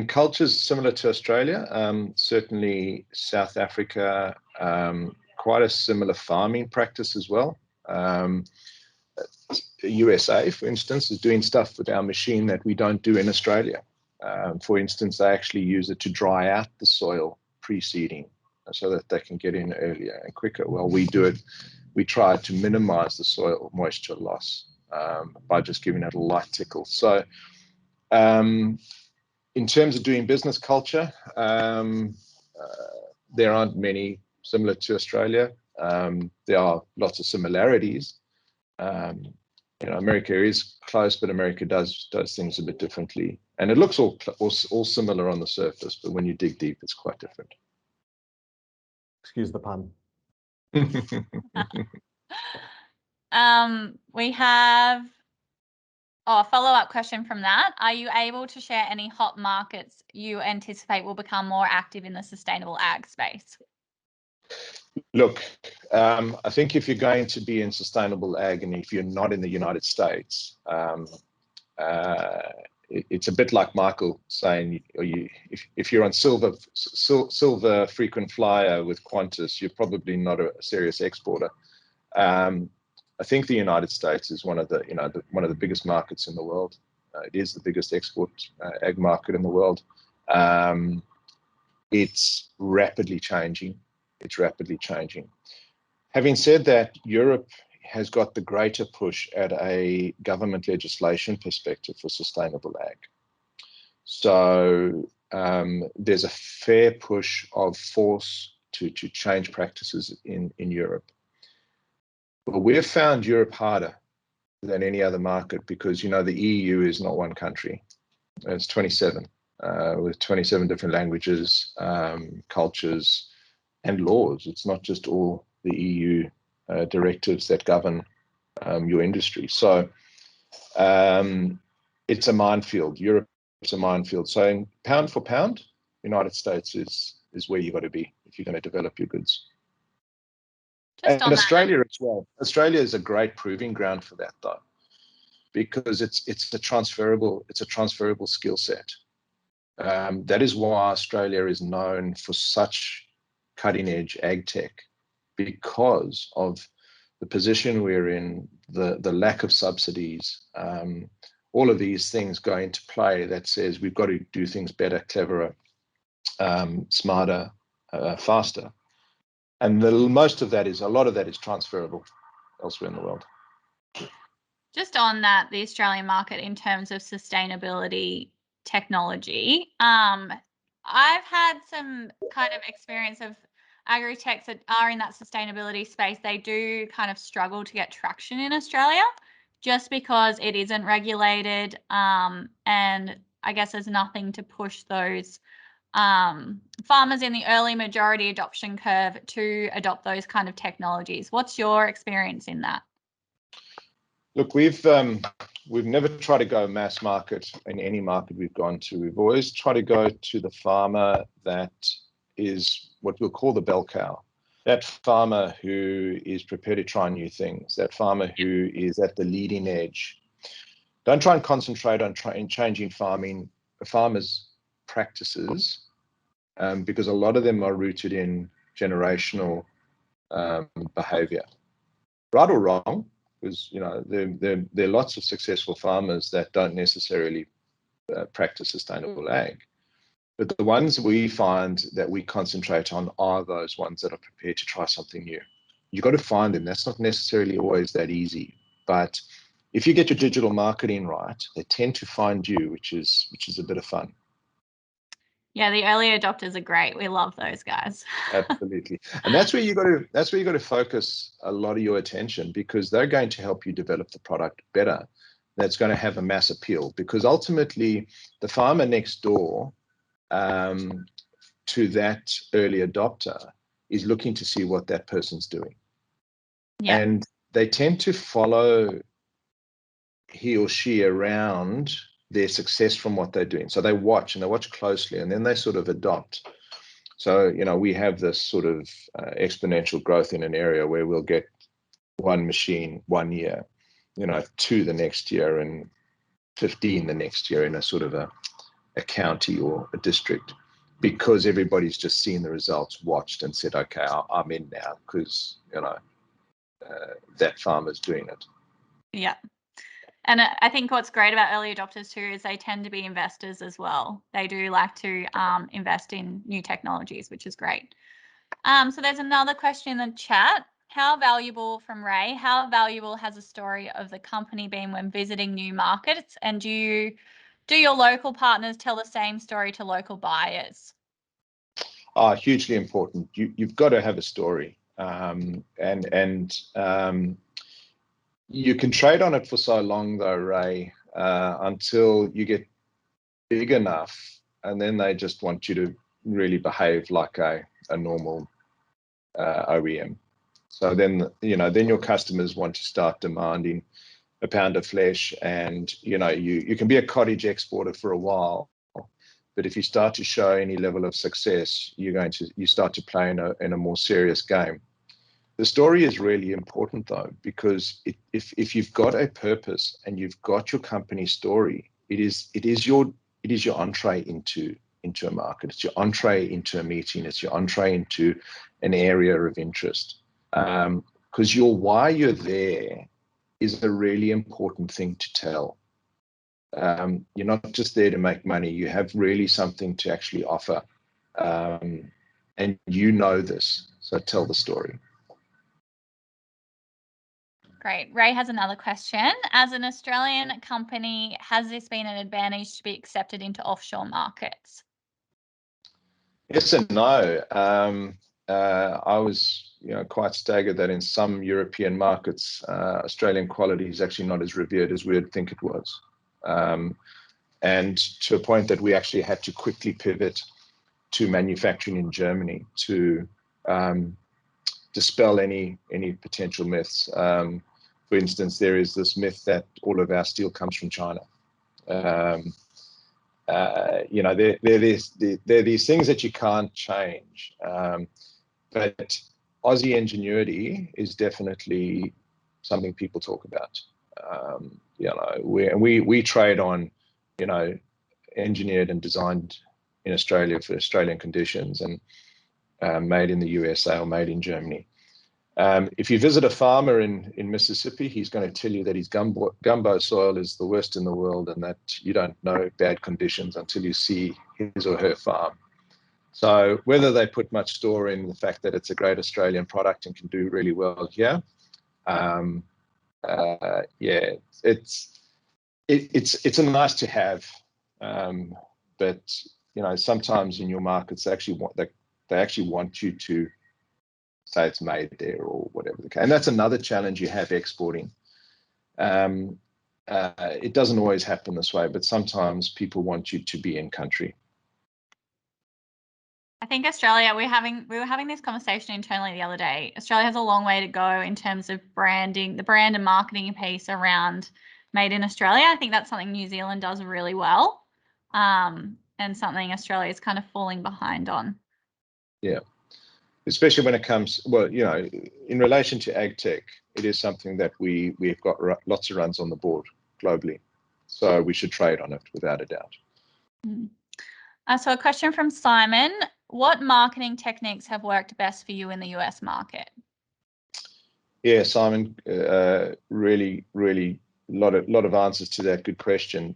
S3: Culture's similar to Australia, certainly South Africa, quite a similar farming practice as well. USA, for instance, is doing stuff with our machine that we don't do in Australia. For instance, they actually use it to dry out the soil pre-seeding so that they can get in earlier and quicker. Well, we do it, we try to minimize the soil moisture loss by just giving it a light tickle. So in terms of doing business culture, there aren't many similar to Australia. There are lots of similarities. You know, America is close, but America does things a bit differently. And it looks all similar on the surface, but when you dig deep, it's quite different.
S1: Excuse the pun.
S2: We have a follow-up question from that. Are you able to share any hot markets you anticipate will become more active in the sustainable ag space?
S3: Look, I think if you're going to be in sustainable ag, and if you're not in the United States, it's a bit like Michael saying, if you're on silver frequent flyer with Qantas, you're probably not a serious exporter. I think the United States is one of the biggest markets in the world. It is the biggest export ag market in the world. It's rapidly changing. Having said that, Europe has got the greater push at a government legislation perspective for sustainable ag. So there's a fair push of force to change practices in Europe. But we've found Europe harder than any other market because, the EU is not one country. It's 27 with 27 different languages, cultures, and laws. It's not just all the EU directives that govern your industry. So it's a minefield. Europe is a minefield. So pound for pound, United States is where you got to be if you're going to develop your goods. And Australia as well. Australia is a great proving ground for that, though, because it's a transferable skill set. That is why Australia is known for such cutting edge ag tech, because of the position we're in, the lack of subsidies, all of these things go into play that says we've got to do things better, cleverer, smarter, faster. And a lot of that is transferable elsewhere in the world.
S2: Just on that, the Australian market in terms of sustainability technology, I've had some kind of experience of agri-techs that are in that sustainability space. They do kind of struggle to get traction in Australia just because it isn't regulated, and I guess there's nothing to push those farmers in the early majority adoption curve to adopt those kind of technologies. What's your experience in that?
S3: Look, we've never tried to go mass market in any market we've gone to. We've always tried to go to the farmer that is what we'll call the bell cow. That farmer who is prepared to try new things, that farmer who is at the leading edge. Don't try and concentrate on changing farmers' practices, because a lot of them are rooted in generational behavior, right or wrong. Because there are lots of successful farmers that don't necessarily practice sustainable ag, but the ones we find that we concentrate on are those ones that are prepared to try something new. You've got to find them. That's not necessarily always that easy, but if you get your digital marketing right, they tend to find you, which is a bit of fun.
S2: Yeah, the early adopters are great. We love those guys.
S3: Absolutely. And that's where you got to focus a lot of your attention, because they're going to help you develop the product better. That's going to have a mass appeal, because ultimately the farmer next door to that early adopter is looking to see what that person's doing. Yeah. And they tend to follow he or she around their success from what they're doing. So they watch closely, and then they sort of adopt. So, we have this sort of exponential growth in an area where we'll get one machine 1 year, 2 the next year, and 15 the next year in a sort of a county or a district, because everybody's just seen the results, watched, and said, okay, I'm in now because, that farmer's doing it.
S2: Yeah. And I think what's great about early adopters too is they tend to be investors as well. They do like to invest in new technologies, which is great. So there's another question in the chat. How valuable has the story of the company been when visiting new markets? And do your local partners tell the same story to local buyers?
S3: Hugely important. You've got to have a story. You can trade on it for so long, though, Ray, until you get big enough, and then they just want you to really behave like a normal OEM. So then your customers want to start demanding a pound of flesh, and you can be a cottage exporter for a while, but if you start to show any level of success, you start to play in a more serious game. The story is really important, though, because if you've got a purpose and you've got your company story, it is your entree into a market. It's your entree into a meeting. It's your entree into an area of interest. Because why you're there is a really important thing to tell. You're not just there to make money. You have really something to actually offer. And you know this, so tell the story.
S2: Great. Ray has another question. As an Australian company, has this been an advantage to be accepted into offshore markets?
S3: Yes and no. I was, quite staggered that in some European markets, Australian quality is actually not as revered as we would think it was, and to a point that we actually had to quickly pivot to manufacturing in Germany to dispel any potential myths. For instance, there is this myth that all of our steel comes from China. There are these things that you can't change. But Aussie ingenuity is definitely something people talk about. We trade on, engineered and designed in Australia for Australian conditions, and made in the USA or made in Germany. If you visit a farmer in Mississippi, he's going to tell you that his gumbo soil is the worst in the world, and that you don't know bad conditions until you see his or her farm. So whether they put much store in the fact that it's a great Australian product and can do really well here, it's a nice to have, but sometimes in your markets they actually want you to say it's made there or whatever the case. And that's another challenge you have exporting. It doesn't always happen this way, but sometimes people want you to be in country.
S2: I think Australia, we were having this conversation internally the other day. Australia has a long way to go in terms of branding, the brand and marketing piece around made in Australia. I think that's something New Zealand does really well, and something Australia is kind of falling behind on.
S3: Yeah, especially when it comes, in relation to ag tech, it is something that we've got lots of runs on the board globally. So we should trade on it without a doubt.
S2: So a question from Simon. What marketing techniques have worked best for you in the US market?
S3: Yeah, Simon, really, really lot of answers to that. Good question.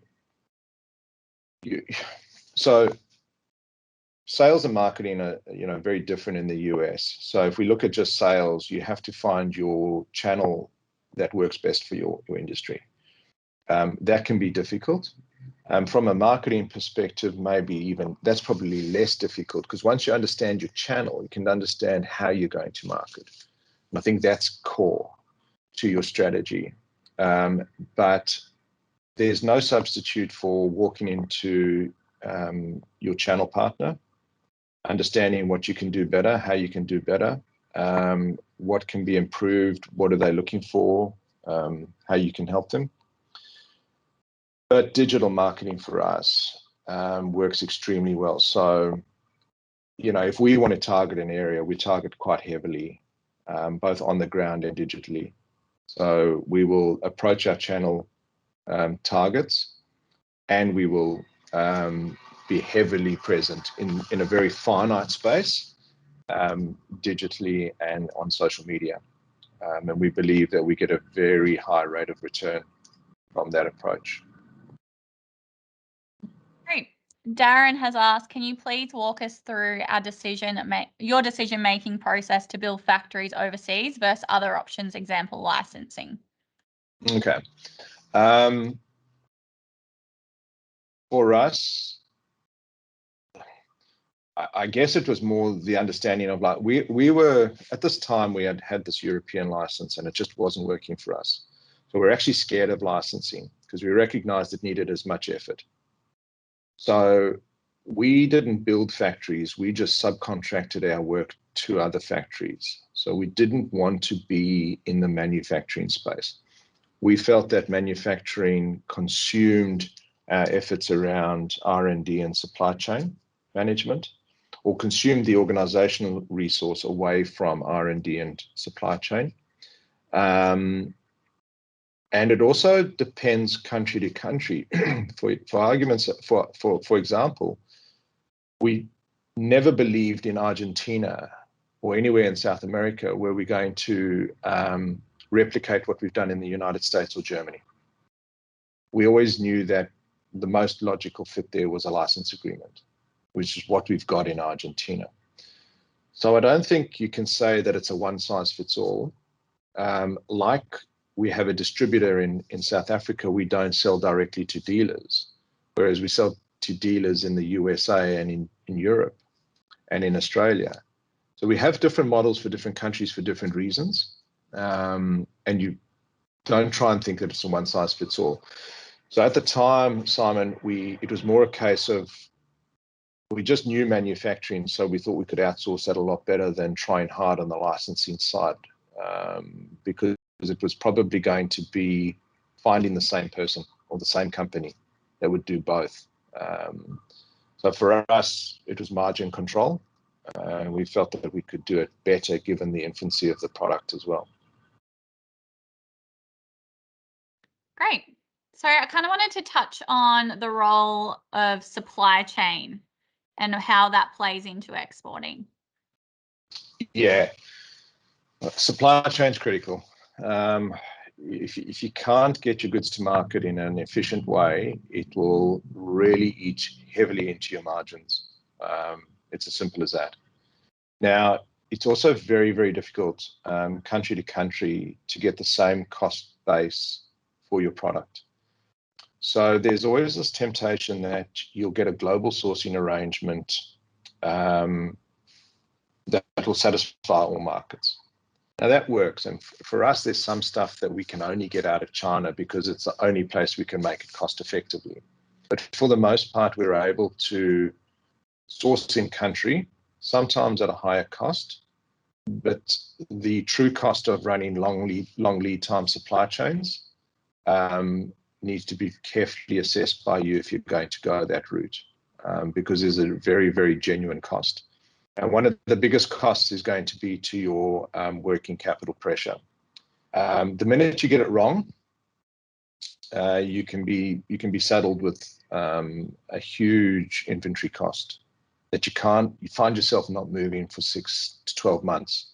S3: So sales and marketing are, very different in the US. So if we look at just sales, you have to find your channel that works best for your industry. That can be difficult. From a marketing perspective, maybe even that's probably less difficult, because once you understand your channel, you can understand how you're going to market. And I think that's core to your strategy. But there's no substitute for walking into your channel partner, understanding what you can do better, how you can do better, what can be improved, what are they looking for, how you can help them. But digital marketing for us works extremely well. So, if we want to target an area, we target quite heavily, both on the ground and digitally. So we will approach our channel targets, and we will be heavily present in a very finite space, digitally and on social media. And we believe that we get a very high rate of return from that approach.
S2: Great. Darren has asked, can you please walk us through your decision-making process to build factories overseas versus other options, example, licensing?
S3: Okay. For us, I guess it was more the understanding of, like, we were, at this time, we had this European license and it just wasn't working for us. So we're actually scared of licensing because we recognized it needed as much effort. So we didn't build factories, we just subcontracted our work to other factories. So we didn't want to be in the manufacturing space. We felt that manufacturing consumed our efforts around R&D and supply chain management, or consumed the organizational resource away from R&D and supply chain. And it also depends country to country. For arguments, for example, we never believed in Argentina or anywhere in South America where we're going to replicate what we've done in the United States or Germany. We always knew that the most logical fit there was a license agreement, which is what we've got in Argentina. So I don't think you can say that it's a one size fits all. Like we have a distributor in South Africa, we don't sell directly to dealers, whereas we sell to dealers in the USA and in Europe and in Australia. So we have different models for different countries for different reasons. And you don't try and think that it's a one size fits all. So at the time, Simon, it was more a case of we just knew manufacturing, so we thought we could outsource that a lot better than trying hard on the licensing side, because it was probably going to be finding the same person or the same company that would do both. So for us, it was margin control. We felt that we could do it better given the infancy of the product as well.
S2: Great. So I kind of wanted to touch on the role of supply chain and how that plays into exporting.
S3: Yeah, supply chain is critical. If you can't get your goods to market in an efficient way, it will really eat heavily into your margins. It's as simple as that. Now, it's also very, very difficult country to country to get the same cost base for your product. So there's always this temptation that you'll get a global sourcing arrangement that will satisfy all markets. Now that works, and for us, there's some stuff that we can only get out of China because it's the only place we can make it cost effectively. But for the most part, we're able to source in country, sometimes at a higher cost, but the true cost of running long lead time supply chains needs to be carefully assessed by you if you're going to go that route, because there's a very, very genuine cost. And one of the biggest costs is going to be to your working capital pressure. The minute you get it wrong, you can be saddled with a huge inventory cost that you find yourself not moving for 6 to 12 months.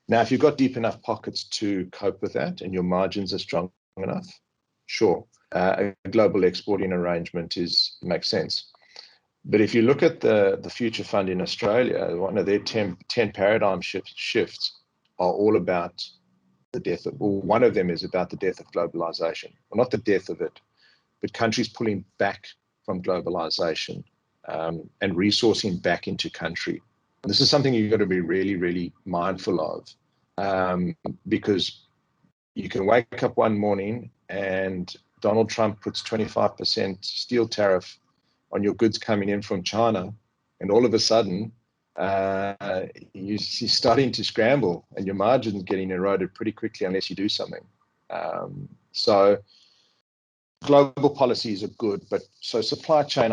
S3: Now, if you've got deep enough pockets to cope with that and your margins are strong enough, sure, a global exporting arrangement makes sense. But if you look at the Future Fund in Australia, one of their 10 paradigm shifts are all about the death of, or one of them is about the death of globalization. Well, not the death of it, but countries pulling back from globalization and resourcing back into country. And this is something you've got to be really, really mindful of, because you can wake up one morning and Donald Trump puts 25% steel tariff on your goods coming in from China, and all of a sudden you're starting to scramble and your margin's getting eroded pretty quickly unless you do something. So global policies are good, but so supply chain,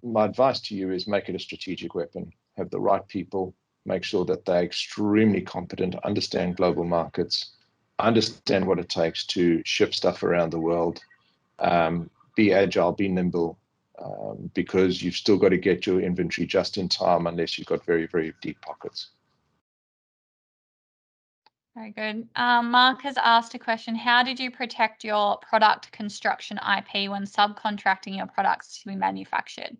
S3: my advice to you is make it a strategic weapon. Have the right people, make sure that they're extremely competent, understand global markets, understand what it takes to ship stuff around the world, be agile, be nimble, because you've still got to get your inventory just in time unless you've got very, very deep pockets.
S2: Very good. Mark has asked a question. How did you protect your product construction IP when subcontracting your products to be manufactured?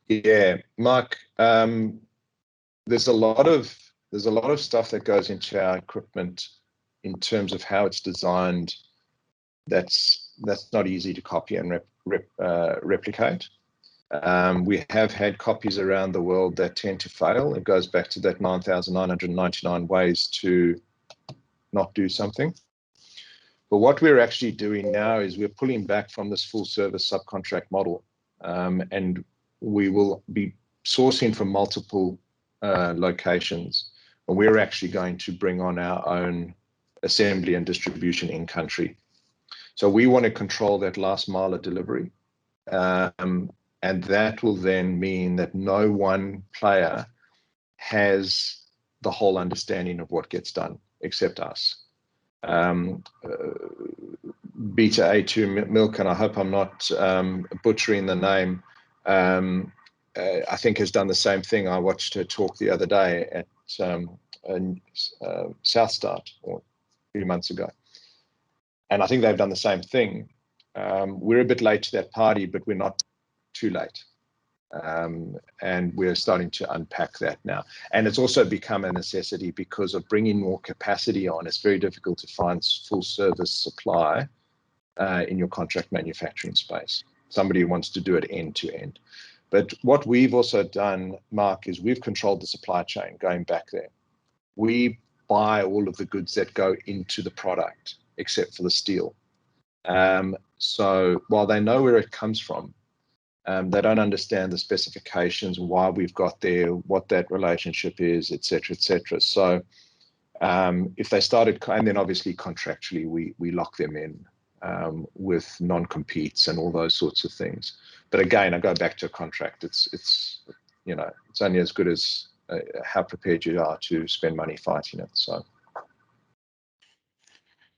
S3: Yeah, Mark, there's a lot of stuff that goes into our equipment in terms of how it's designed that's not easy to copy and replicate. We have had copies around the world that tend to fail. It goes back to that 9,999 ways to not do something. But what we're actually doing now is we're pulling back from this full service subcontract model, and we will be sourcing from multiple locations. And we're actually going to bring on our own assembly and distribution in country. So we want to control that last mile of delivery. And that will then mean that no one player has the whole understanding of what gets done except us. Beta A2 milk, and I hope I'm not butchering the name, I think has done the same thing. I watched her talk the other day at South Start, or a few months ago. And I think they've done the same thing. We're a bit late to that party, but we're not too late. And we're starting to unpack that now. And it's also become a necessity because of bringing more capacity on. It's very difficult to find full service supply in your contract manufacturing space. Somebody who wants to do it end to end. But what we've also done, Mark, is we've controlled the supply chain going back there. We buy all of the goods that go into the product, except for the steel. So while they know where it comes from, they don't understand the specifications, why we've got there, what that relationship is, et cetera, et cetera. So if they started, and then obviously contractually, we lock them in with non-competes and all those sorts of things. But again, I go back to a contract. It's you know, it's only as good as how prepared you are to spend money fighting it. So.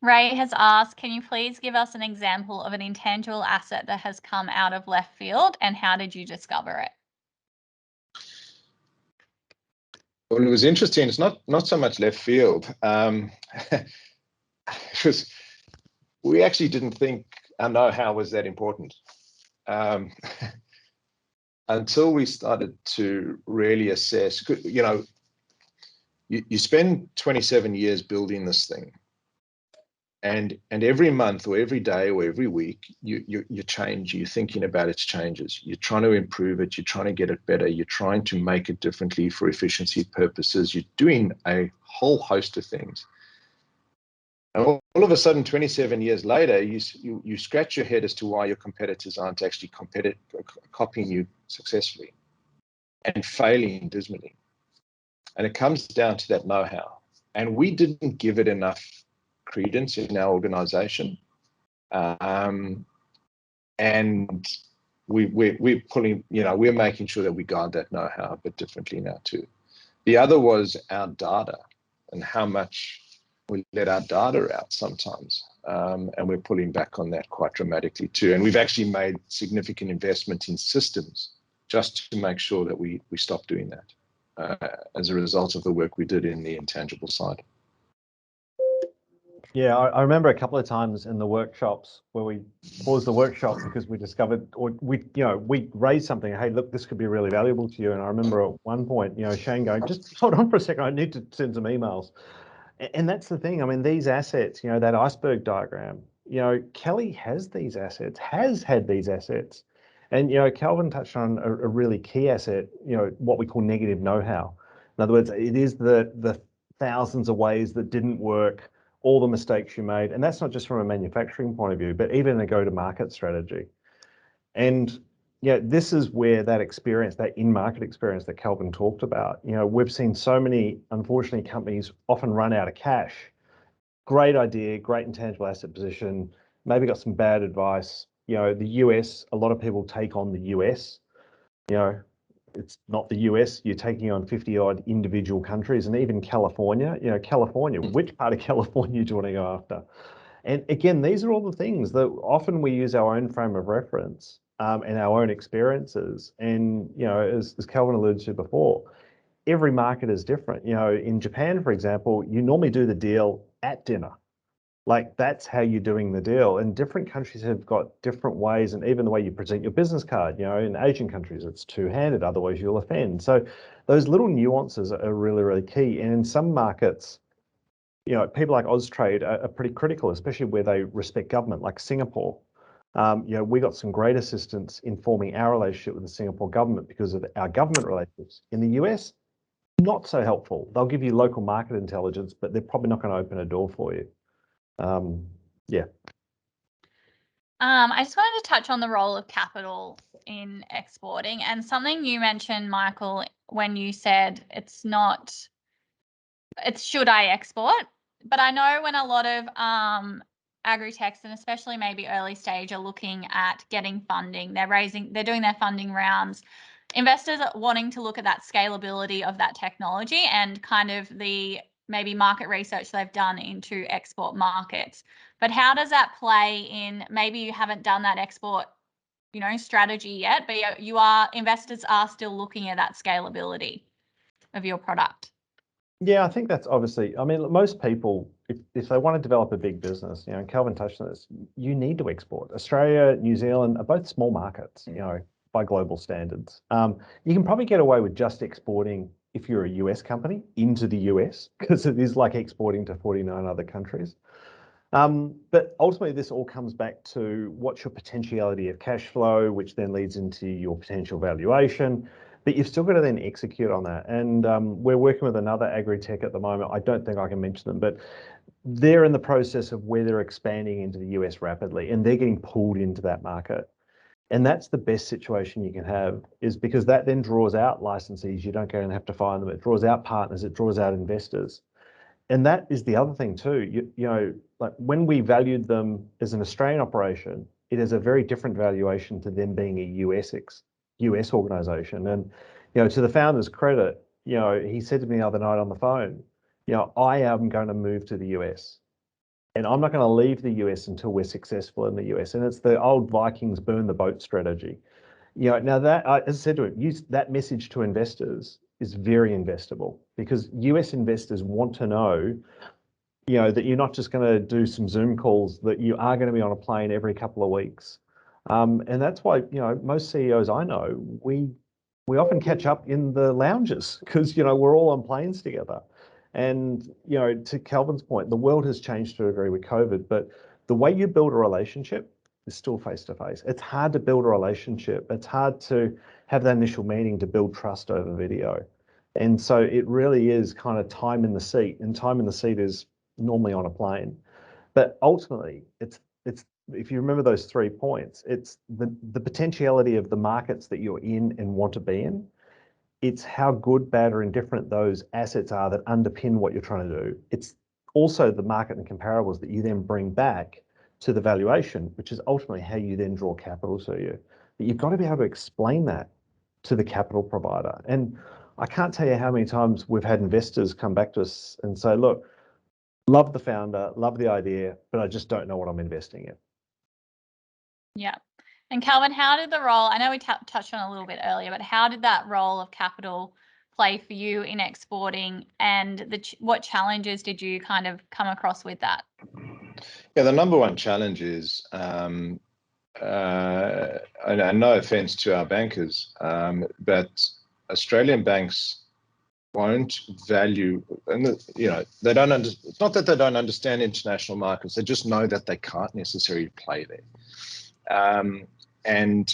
S2: Ray has asked, can you please give us an example of an intangible asset that has come out of left field, and how did you discover it?
S3: Well, it was interesting. It's not so much left field. Because we actually didn't think our know-how was that important until we started to really assess. You know, you spend 27 years building this thing. And every month or every day or every week, you change, you're thinking about its changes. You're trying to improve it. You're trying to get it better. You're trying to make it differently for efficiency purposes. You're doing a whole host of things. And all of a sudden, 27 years later, you scratch your head as to why your competitors aren't actually copying you successfully and failing dismally. And it comes down to that know-how. And we didn't give it enough credence in our organization, and we're pulling, you know, we're making sure that we guard that know-how a bit differently now too. The other was our data and how much we let our data out sometimes, and we're pulling back on that quite dramatically too. And we've actually made significant investment in systems just to make sure that we stop doing that as a result of the work we did in the intangible side.
S1: Yeah, I remember a couple of times in the workshops where we paused the workshop because we discovered, or we raised something. Hey, look, this could be really valuable to you. And I remember at one point, Shane going, just hold on for a second. I need to send some emails. And that's the thing. I mean, these assets, that iceberg diagram, Kelly has these assets, has had these assets. And, Calvin touched on a really key asset, what we call negative know-how. In other words, it is the thousands of ways that didn't work, all the mistakes you made. And that's not just from a manufacturing point of view, but even a go-to-market strategy. And this is where that experience, that in-market experience that Calvin talked about, we've seen so many, unfortunately, companies often run out of cash. Great idea, great intangible asset position, maybe got some bad advice. The US, a lot of people take on the US. It's not the US, you're taking on 50 odd individual countries, and even California, California, which part of California do you want to go after? And again, these are all the things that often we use our own frame of reference and our own experiences. And, as Calvin alluded to before, every market is different. In Japan, for example, you normally do the deal at dinner. Like, that's how you're doing the deal. And different countries have got different ways, and even the way you present your business card. In Asian countries, it's two-handed, otherwise you'll offend. So those little nuances are really, really key. And in some markets, people like Austrade are pretty critical, especially where they respect government, like Singapore. We got some great assistance in forming our relationship with the Singapore government because of our government relationships. In the US, not so helpful. They'll give you local market intelligence, but they're probably not going to open a door for you. Yeah.
S2: I just wanted to touch on the role of capital in exporting, and something you mentioned, Michael, when you said it's should I export? But I know when a lot of agri-techs, and especially maybe early stage, are looking at getting funding, they're doing their funding rounds. Investors are wanting to look at that scalability of that technology and kind of the maybe market research they've done into export markets. But how does that play in, maybe you haven't done that export, strategy yet, but investors are still looking at that scalability of your product?
S1: Yeah, I think that's obviously, I mean, most people, if they want to develop a big business, Calvin touched on this, you need to export. Australia, New Zealand are both small markets, by global standards. You can probably get away with just exporting if you're a US company into the US, because it is like exporting to 49 other countries. But ultimately, this all comes back to what's your potentiality of cash flow, which then leads into your potential valuation. But you've still got to then execute on that. And we're working with another agri-tech at the moment. I don't think I can mention them, but they're in the process of where they're expanding into the US rapidly, and they're getting pulled into that market. And that's the best situation you can have, is because that then draws out licensees. You don't go and have to find them. It draws out partners. It draws out investors. And that is the other thing too. Like when we valued them as an Australian operation, it is a very different valuation to them being a US organization. And, to the founder's credit, he said to me the other night on the phone, I am going to move to the US. And I'm not going to leave the US until we're successful in the US. And it's the old Vikings burn the boat strategy. Now that, as I said to him, use that message to investors is very investable, because US investors want to know, that you're not just going to do some Zoom calls, that you are going to be on a plane every couple of weeks. And that's why, most CEOs I know, we often catch up in the lounges, because, we're all on planes together. And, to Calvin's point, the world has changed to a degree with COVID, but the way you build a relationship is still face-to-face. It's hard to build a relationship. It's hard to have that initial meeting to build trust over video. And so it really is kind of time in the seat, and time in the seat is normally on a plane. But ultimately, it's if you remember those 3 points, it's the potentiality of the markets that you're in and want to be in. It's how good, bad, or indifferent those assets are that underpin what you're trying to do. It's also the market and comparables that you then bring back to the valuation, which is ultimately how you then draw capital to you. But you've got to be able to explain that to the capital provider. And I can't tell you how many times we've had investors come back to us and say, look, love the founder, love the idea, but I just don't know what I'm investing in.
S2: Yeah. And Calvin, how did the role, I know we touched on it a little bit earlier, but how did that role of capital play for you in exporting, and what challenges did you kind of come across with that?
S3: Yeah, the number one challenge is, and no offense to our bankers, but Australian banks won't value, and they don't it's not that they don't understand international markets, they just know that they can't necessarily play there. And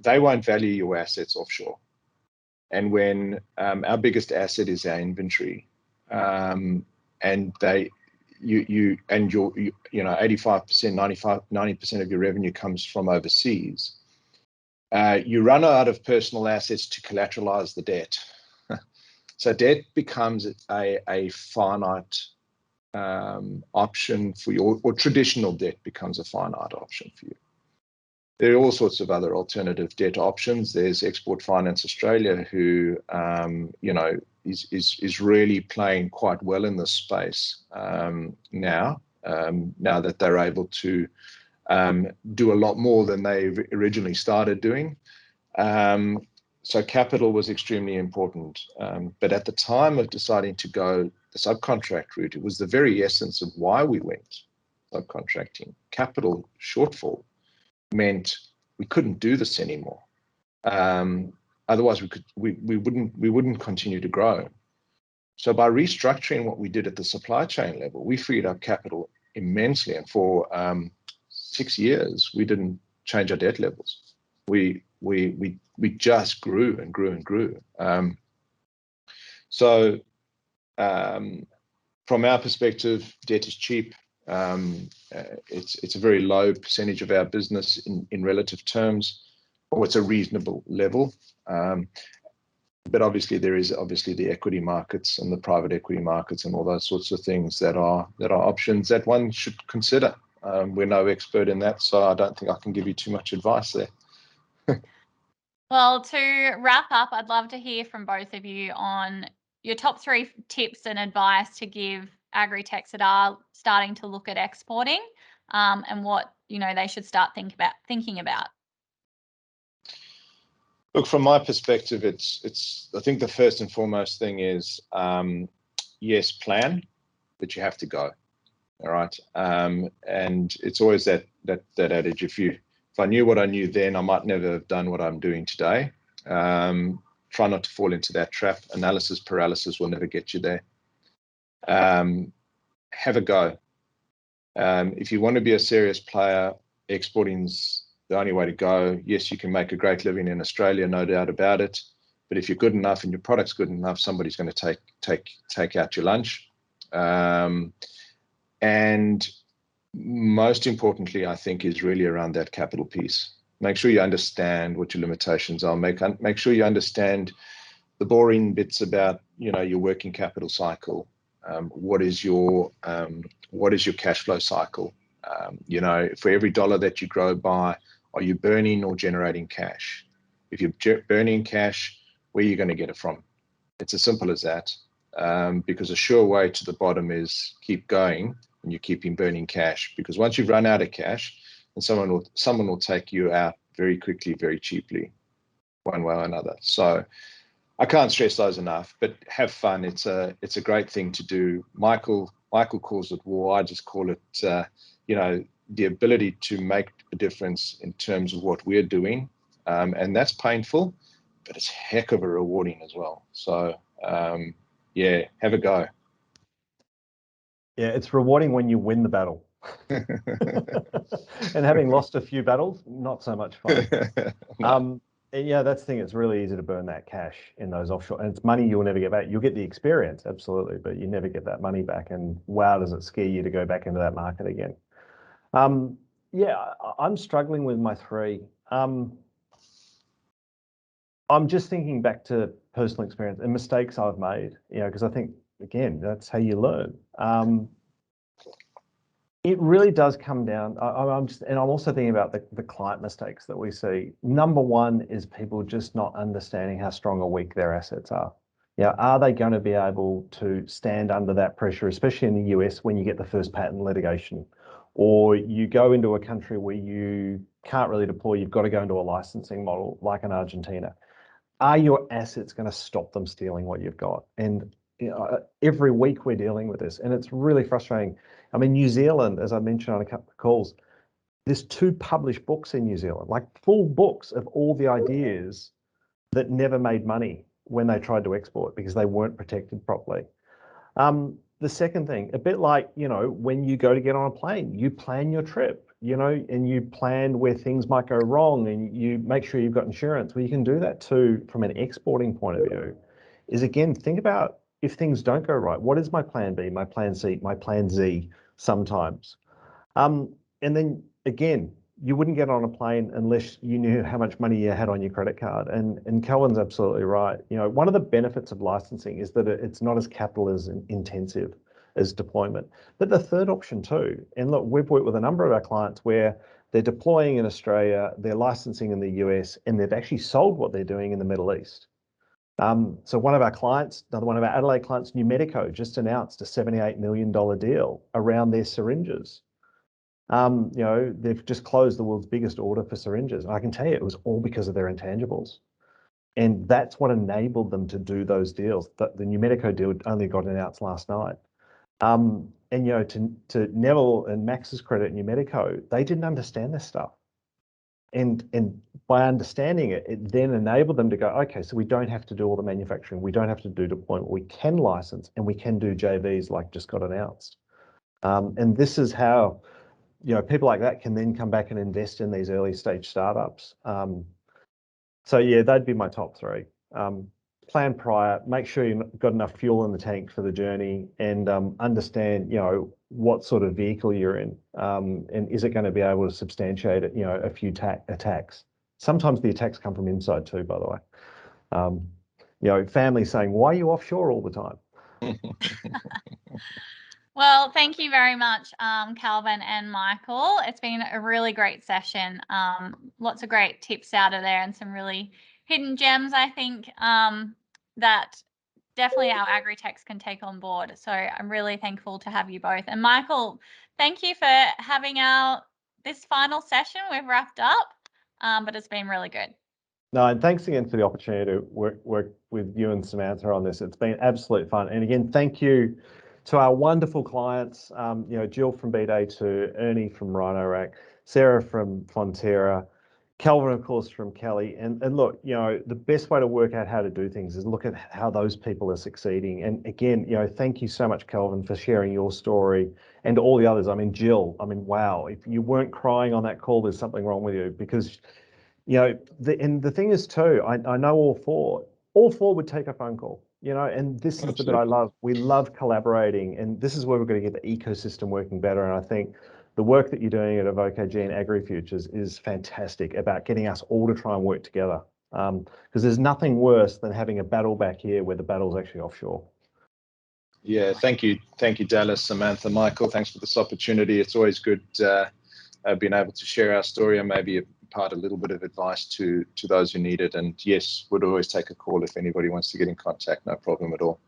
S3: they won't value your assets offshore. And when our biggest asset is our inventory, and your 85%, 90% of your revenue comes from overseas, you run out of personal assets to collateralize the debt. So debt becomes a finite option for you, or traditional debt becomes a finite option for you. There are all sorts of other alternative debt options. There's Export Finance Australia, who is really playing quite well in this space now that they're able to do a lot more than they originally started doing. So capital was extremely important. But at the time of deciding to go the subcontract route, it was the very essence of why we went subcontracting. Capital shortfall meant we couldn't do this anymore. Otherwise, we wouldn't continue to grow. So by restructuring what we did at the supply chain level, we freed up capital immensely, and for 6 years we didn't change our debt levels. We just grew and grew and grew. So from our perspective, debt is cheap. It's a very low percentage of our business in relative terms, or it's a reasonable level. But obviously there is the equity markets and the private equity markets and all those sorts of things that are options that one should consider. We're no expert in that, so I don't think I can give you too much advice there.
S2: Well, to wrap up, I'd love to hear from both of you on, your top 3 tips and advice to give agri-techs that are starting to look at exporting, and what, you know, they should start thinking about.
S3: Look, from my perspective, it's I think the first and foremost thing is, yes, plan, but you have to go. All right. And it's always that adage, if I knew what I knew then, I might never have done what I'm doing today. Try not to fall into that trap. Analysis paralysis will never get you there. Have a go. If you want to be a serious player, exporting's the only way to go. Yes, you can make a great living in Australia, no doubt about it. But if you're good enough and your product's good enough, somebody's going to take out your lunch. And most importantly, I think, is really around that capital piece. Make sure you understand what your limitations are. Make sure you understand the boring bits about, you know, your working capital cycle. What is your cash flow cycle? You know, for every dollar that you grow by, are you burning or generating cash? If you're burning cash, where are you going to get it from? It's as simple as that. Because a sure way to the bottom is keep going, and you keep burning cash. Because once you've run out of cash, and someone will take you out very quickly, very cheaply, one way or another. So I can't stress those enough. But have fun. It's a great thing to do. Michael calls it war. I just call it, you know, the ability to make a difference in terms of what we're doing, and that's painful, but it's heck of a rewarding as well. So yeah, have a go.
S1: Yeah, it's rewarding when you win the battle. And having lost a few battles, not so much fun.
S3: No.
S1: Yeah, that's the thing. It's really easy to burn that cash in those offshore, and it's money you'll never get back. You'll get the experience, absolutely, but you never get that money back. And wow, does it scare you to go back into that market again? Yeah, I'm struggling with my 3. I'm just thinking back to personal experience and mistakes I've made, you know, because I think, again, that's how you learn. It really does come down. I'm also thinking about the client mistakes that we see. Number one is people just not understanding how strong or weak their assets are. Yeah, are they going to be able to stand under that pressure, especially in the US when you get the first patent litigation, or you go into a country where you can't really deploy, you've got to go into a licensing model like in Argentina. Are your assets going to stop them stealing what you've got? And you know, every week we're dealing with this, and it's really frustrating. I mean, New Zealand, as I mentioned on a couple of calls, there's 2 published books in New Zealand, like full books of all the ideas that never made money when they tried to export because they weren't protected properly. The second thing, a bit like, you know, when you go to get on a plane, you plan your trip, you know, and you plan where things might go wrong, and you make sure you've got insurance. Well, you can do that too from an exporting point of view, is again, think about if things don't go right, what is my plan B, my plan C, my plan Z sometimes? And then again, you wouldn't get on a plane unless you knew how much money you had on your credit card. And Calvin's absolutely right. You know, one of the benefits of licensing is that it's not as capital as intensive as deployment. But the third option too, and look, we've worked with a number of our clients where they're deploying in Australia, they're licensing in the US, and they've actually sold what they're doing in the Middle East. So one of our clients, another one of our Adelaide clients, New Medico, just announced a $78 million deal around their syringes. You know, they've just closed the world's biggest order for syringes. And I can tell you, it was all because of their intangibles. And that's what enabled them to do those deals. The New Medico deal only got announced last night. And, you know, to Neville and Max's credit, New Medico, they didn't understand this stuff. And by understanding it, it then enabled them to go, okay, so we don't have to do all the manufacturing. We don't have to do deployment. We can license and we can do JVs like just got announced. And this is how, you know, people like that can then come back and invest in these early stage startups. So yeah, they'd be my top 3. Plan prior, make sure you've got enough fuel in the tank for the journey, and understand, you know, what sort of vehicle you're in, and is it going to be able to substantiate it, you know, a few attacks. Sometimes the attacks come from inside too, by the way. You know, families saying, why are you offshore all the time?
S2: Well, thank you very much, Calvin and Michael. It's been a really great session. Lots of great tips out of there and some really hidden gems, I think, that definitely our agri-techs can take on board. So I'm really thankful to have you both. And Michael, thank you for having this final session. We've wrapped up, but it's been really good.
S1: No, and thanks again for the opportunity to work with you and Samantha on this. It's been absolute fun. And again, thank you to our wonderful clients, Jill from B-Day2, Ernie from Rhino Rack, Sarah from Fonterra, Calvin, of course, from Kelly. And look, the best way to work out how to do things is look at how those people are succeeding. And again, thank you so much, Calvin, for sharing your story, and all the others. I mean, Jill, wow, if you weren't crying on that call, there's something wrong with you, because the thing is too, I know all four would take a phone call, and this is the bit I love. We love collaborating, and this is where we're going to get the ecosystem working better. And I think the work that you're doing at EvocaG and AgriFutures is fantastic about getting us all to try and work together. Because there's nothing worse than having a battle back here where the battle's actually offshore.
S3: Yeah, thank you, Dallas, Samantha, Michael. Thanks for this opportunity. It's always good being able to share our story and maybe impart a little bit of advice to those who need it. And yes, would always take a call if anybody wants to get in contact. No problem at all.